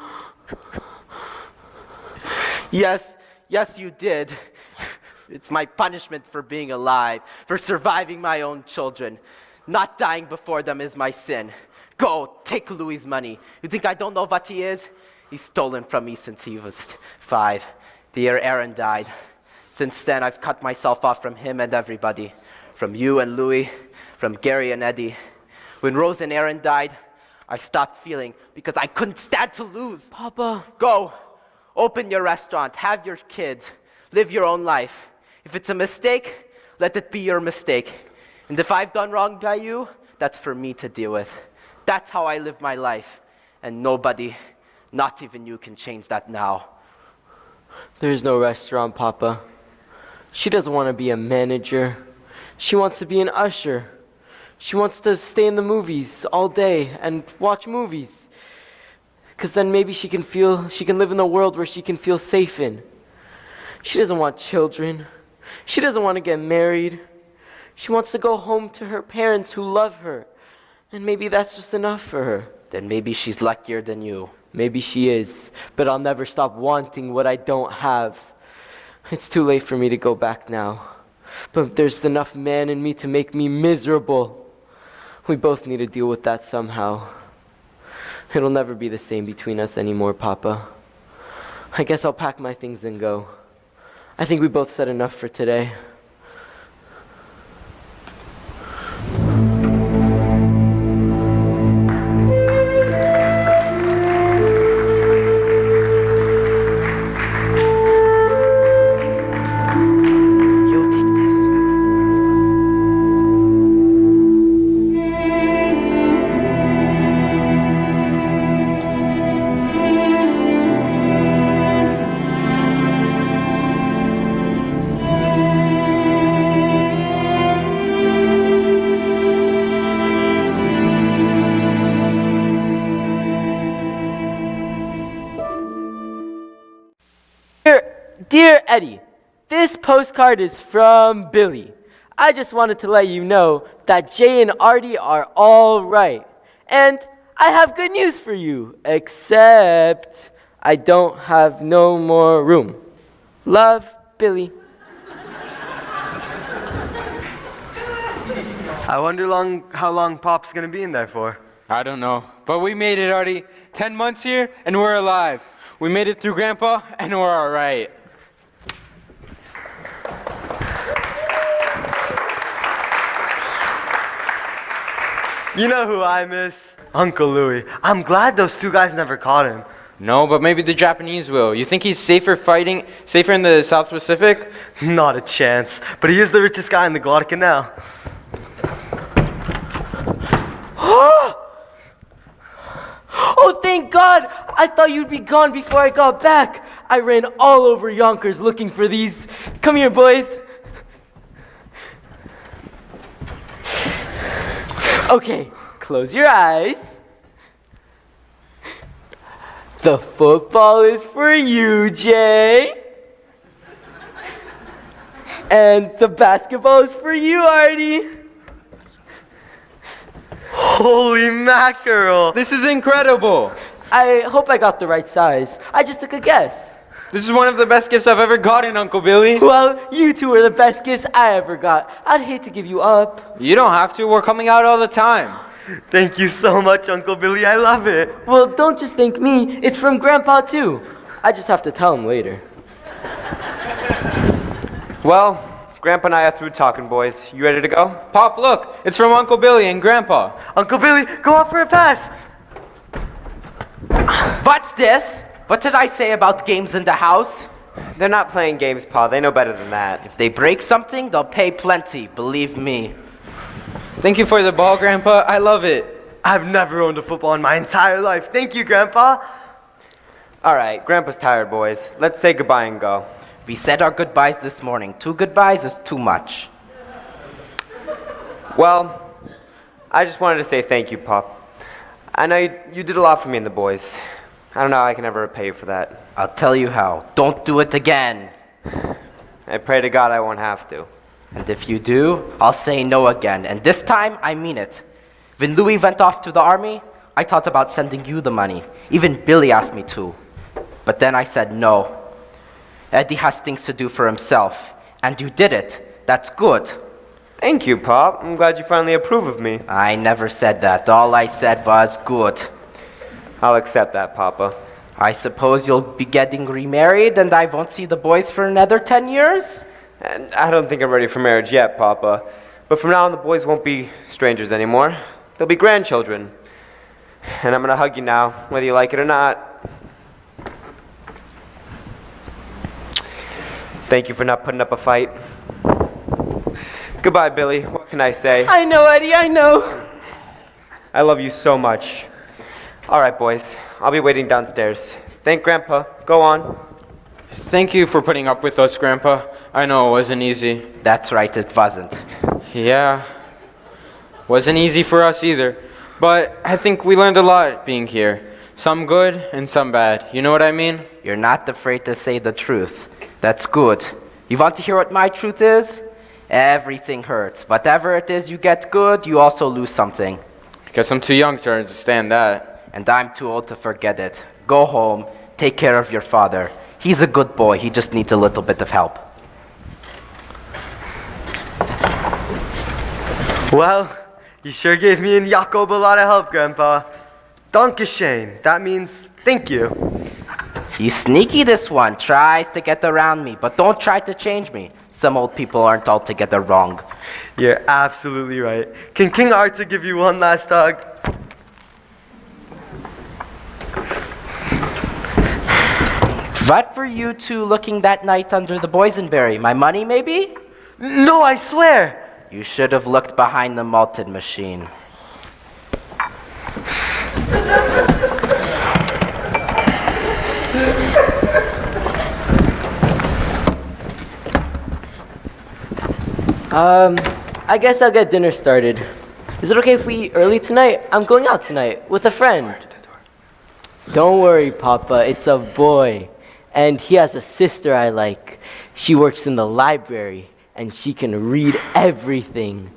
Yes, you did. It's my punishment for being alive, for surviving my own children. Not dying before them is my sin. Go, take Louie's money. You think I don't know what he is? He's stolen from me since he was 5, the year Aaron died. Since then, I've cut myself off from him and everybody. From you and Louie, from Gary and Eddie. When Rose and Aaron died, I stopped feeling because I couldn't stand to lose. Papa. Go, open your restaurant, have your kids, live your own life. If it's a mistake, let it be your mistake. And if I've done wrong by you, that's for me to deal with. That's how I live my life. And nobody, not even you, can change that now. There's no restaurant, Papa. She doesn't want to be a manager. She wants to be an usher. She wants to stay in the movies all day and watch movies. Because then maybe she can live in a world where she can feel safe in. She doesn't want children. She doesn't want to get married. She wants to go home to her parents who love her. And maybe that's just enough for her. Then maybe she's luckier than you. Maybe she is, but I'll never stop wanting what I don't have. It's too late for me to go back now. But there's enough man in me to make me miserable. We both need to deal with that somehow. It'll never be the same between us anymore, Papa. I guess I'll pack my things and go. I think we both said enough for today. You'll take this. Dear Eddie, this postcard is from Billy. I just wanted to let you know that Jay and Artie are all right. And I have good news for you, except I don't have no more room. Love, Billy. I wonder how long Pop's gonna be in there for. I don't know, but we made it, Artie. 10 months here, and we're alive. We made it through Grandpa, and we're all right. You know who I miss? Uncle Louie. I'm glad those two guys never caught him. No, but maybe the Japanese will. You think he's safer in the South Pacific? Not a chance. But he is the richest guy in the Guadalcanal. Oh, thank God! I thought you'd be gone before I got back. I ran all over Yonkers looking for these. Come here, boys. Okay, close your eyes. The football is for you, Jay. And the basketball is for you, Artie. Holy mackerel! This is incredible. I hope I got the right size. I just took a guess. This is one of the best gifts I've ever gotten, Uncle Billy. Well, you two are the best gifts I ever got. I'd hate to give you up. You don't have to. We're coming out all the time. Thank you so much, Uncle Billy. I love it. Well, don't just thank me. It's from Grandpa, too. I just have to tell him later. Well, Grandpa and I are through talking, boys. You ready to go? Pop, look. It's from Uncle Billy and Grandpa. Uncle Billy, go out for a pass. What's this? What did I say about games in the house? They're not playing games, Pa. They know better than that. If they break something, they'll pay plenty, believe me. Thank you for the ball, Grandpa. I love it. I've never owned a football in my entire life. Thank you, Grandpa. All right, Grandpa's tired, boys. Let's say goodbye and go. We said our goodbyes this morning. 2 goodbyes is too much. Well, I just wanted to say thank you, Pop. I know you did a lot for me and the boys. I don't know how I can ever repay you for that. I'll tell you how. Don't do it again. I pray to God I won't have to. And if you do, I'll say no again. And this time, I mean it. When Louie went off to the army, I thought about sending you the money. Even Billy asked me to. But then I said no. Eddie has things to do for himself. And you did it. That's good. Thank you, Pop. I'm glad you finally approve of me. I never said that. All I said was good. I'll accept that, Papa. I suppose you'll be getting remarried and I won't see the boys for another 10 years? And I don't think I'm ready for marriage yet, Papa. But from now on, the boys won't be strangers anymore. They'll be grandchildren. And I'm gonna hug you now, whether you like it or not. Thank you for not putting up a fight. Goodbye, Billy. What can I say? I know, Eddie, I know. I love you so much. All right, boys. I'll be waiting downstairs. Thank Grandpa. Go on. Thank you for putting up with us, Grandpa. I know it wasn't easy. That's right, it wasn't. Yeah. Wasn't easy for us either. But I think we learned a lot being here. Some good and some bad. You know what I mean? You're not afraid to say the truth. That's good. You want to hear what my truth is? Everything hurts. Whatever it is you get good, you also lose something. Guess I'm too young to understand that. And I'm too old to forget it. Go home, take care of your father. He's a good boy, he just needs a little bit of help. Well, you sure gave me and Jakob a lot of help, Grandpa. Dankeschön. That means thank you. He's sneaky, this one. Tries to get around me, but don't try to change me. Some old people aren't altogether wrong. You're absolutely right. Can King Arthur give you one last hug? What were you two looking that night under the boysenberry? My money, maybe? No, I swear. You should have looked behind the malted machine. I guess I'll get dinner started. Is it okay if we eat early tonight? I'm going out tonight with a friend. Don't worry, Papa, it's a boy. And he has a sister I like. She works in the library, and she can read everything.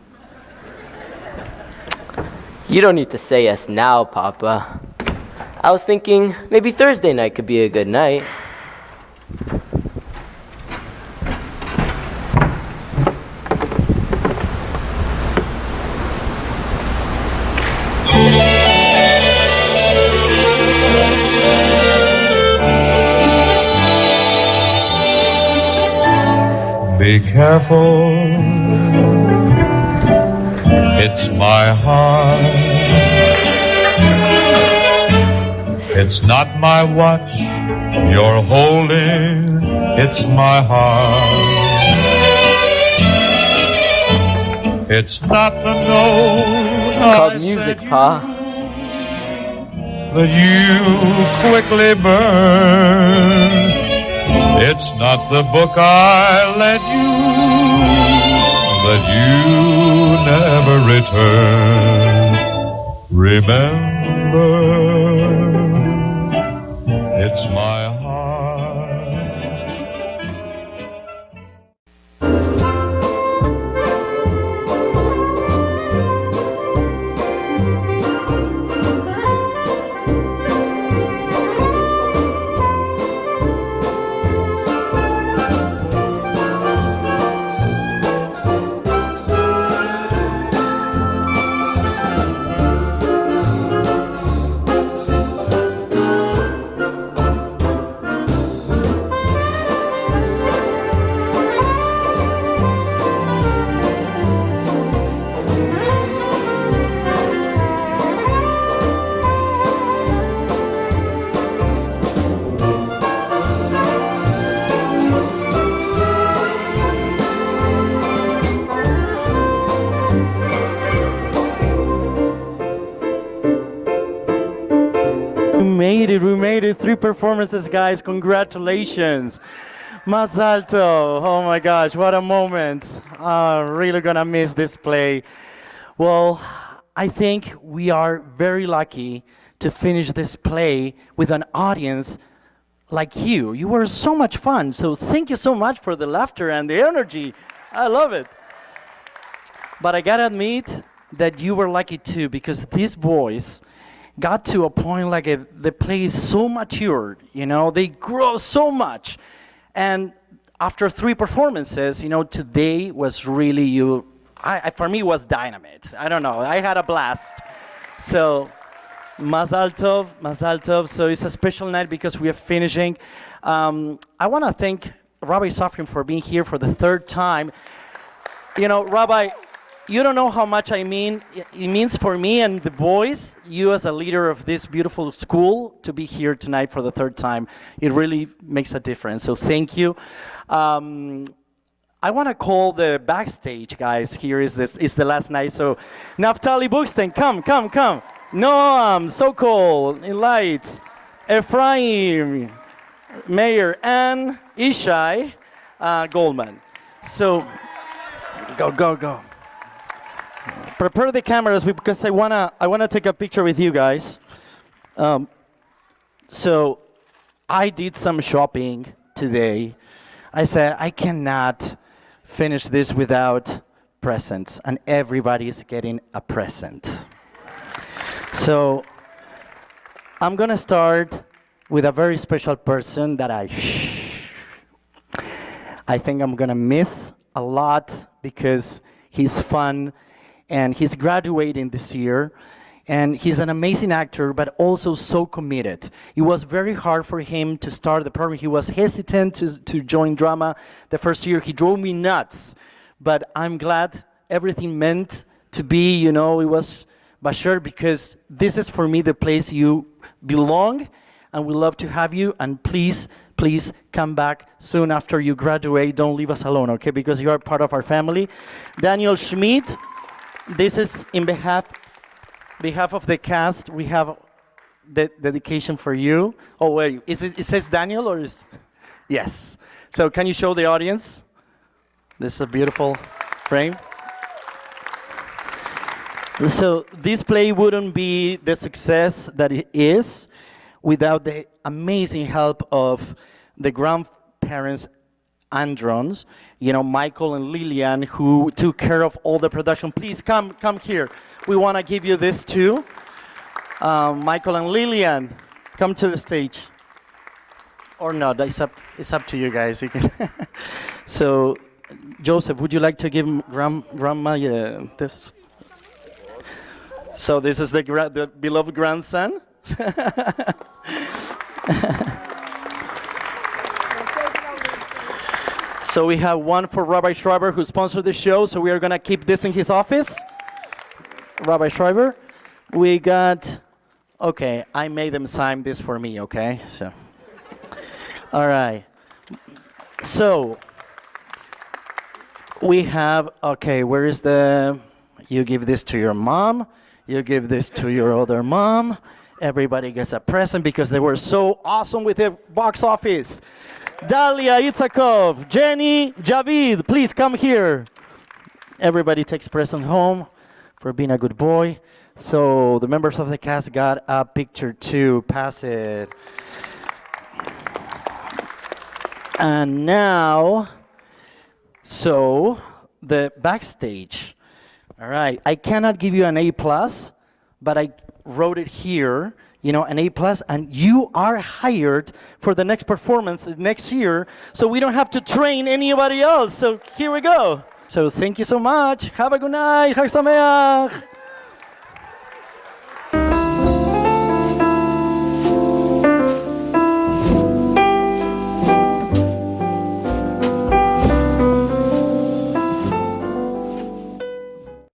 You don't need to say yes now, Papa. I was thinking maybe Thursday night could be a good night. Be careful, it's my heart. It's not my watch you're holding, it's my heart. It's not the note It's called music, Pa. that you quickly burn. It's not the book I lent you that you never return. Remember, it's my heart. We made it. 3 performances, guys. Congratulations. Más alto. Oh my gosh, what a moment. Really gonna miss this play. Well, I think we are very lucky to finish this play with an audience like you. You were so much fun. So thank you so much for the laughter and the energy. I love it. But I gotta admit that you were lucky too, because these boys got to a point like the play is so matured, they grow so much. And after 3 performances, today was really for me, it was dynamite. I don't know, I had a blast. So, Mazal Tov. So it's a special night because we are finishing. I want to thank Rabbi Safrin for being here for the 3rd time. Rabbi, you don't know how much it means for me and the boys, you as a leader of this beautiful school, to be here tonight for the 3rd time. It really makes a difference, so thank you. I want to call the backstage guys. Here is the last night, so Naftali Buxton, come. Noam, Sokol, Lights, Ephraim, Mayor, and Ishai Goldman. So, go. Prepare the cameras because I wanna take a picture with you guys. So I did some shopping today. I said I cannot finish this without presents, and everybody's getting a present. So I'm gonna start with a very special person that I think I'm gonna miss a lot because he's fun. And he's graduating this year, And he's an amazing actor, but also so committed. It was very hard for him to start the program. He was hesitant to join drama the first year. He drove me nuts. But I'm glad everything meant to be, it was Bashir, because this is for me the place you belong, and we love to have you. And please, please come back soon after you graduate. Don't leave us alone, okay? Because you are part of our family. Daniel Schmidt, this is in behalf of the cast. We have the dedication for you. Oh, wait, it says Daniel or is? Yes. So can you show the audience? This is a beautiful frame. So this play wouldn't be the success that it is without the amazing help of the grandparents androns, Michael and Lillian, who took care of all the production. Please come here. We want to give you this too. Michael and Lillian, come to the stage. Or not, it's up to you guys. You can So, Joseph, would you like to give grandma this? So this is the beloved grandson. So we have one for Rabbi Schreiber, who sponsored the show, so we are going to keep this in his office. Rabbi Schreiber. We got, okay, I made them sign this for me, okay? So, all right. So, we have, okay, where is you give this to your mom, you give this to your other mom, everybody gets a present because they were so awesome with the box office. Dalia Itzakov, Jenny, Javid, please come here. Everybody takes present home for being a good boy. So the members of the cast got a picture too. Pass it. And now, so the backstage. All right, I cannot give you an A+, but I wrote it here. An A+, and you are hired for the next performance next year, so we don't have to train anybody else. So here we go. So thank you so much. Have a good night. Chag Sameach.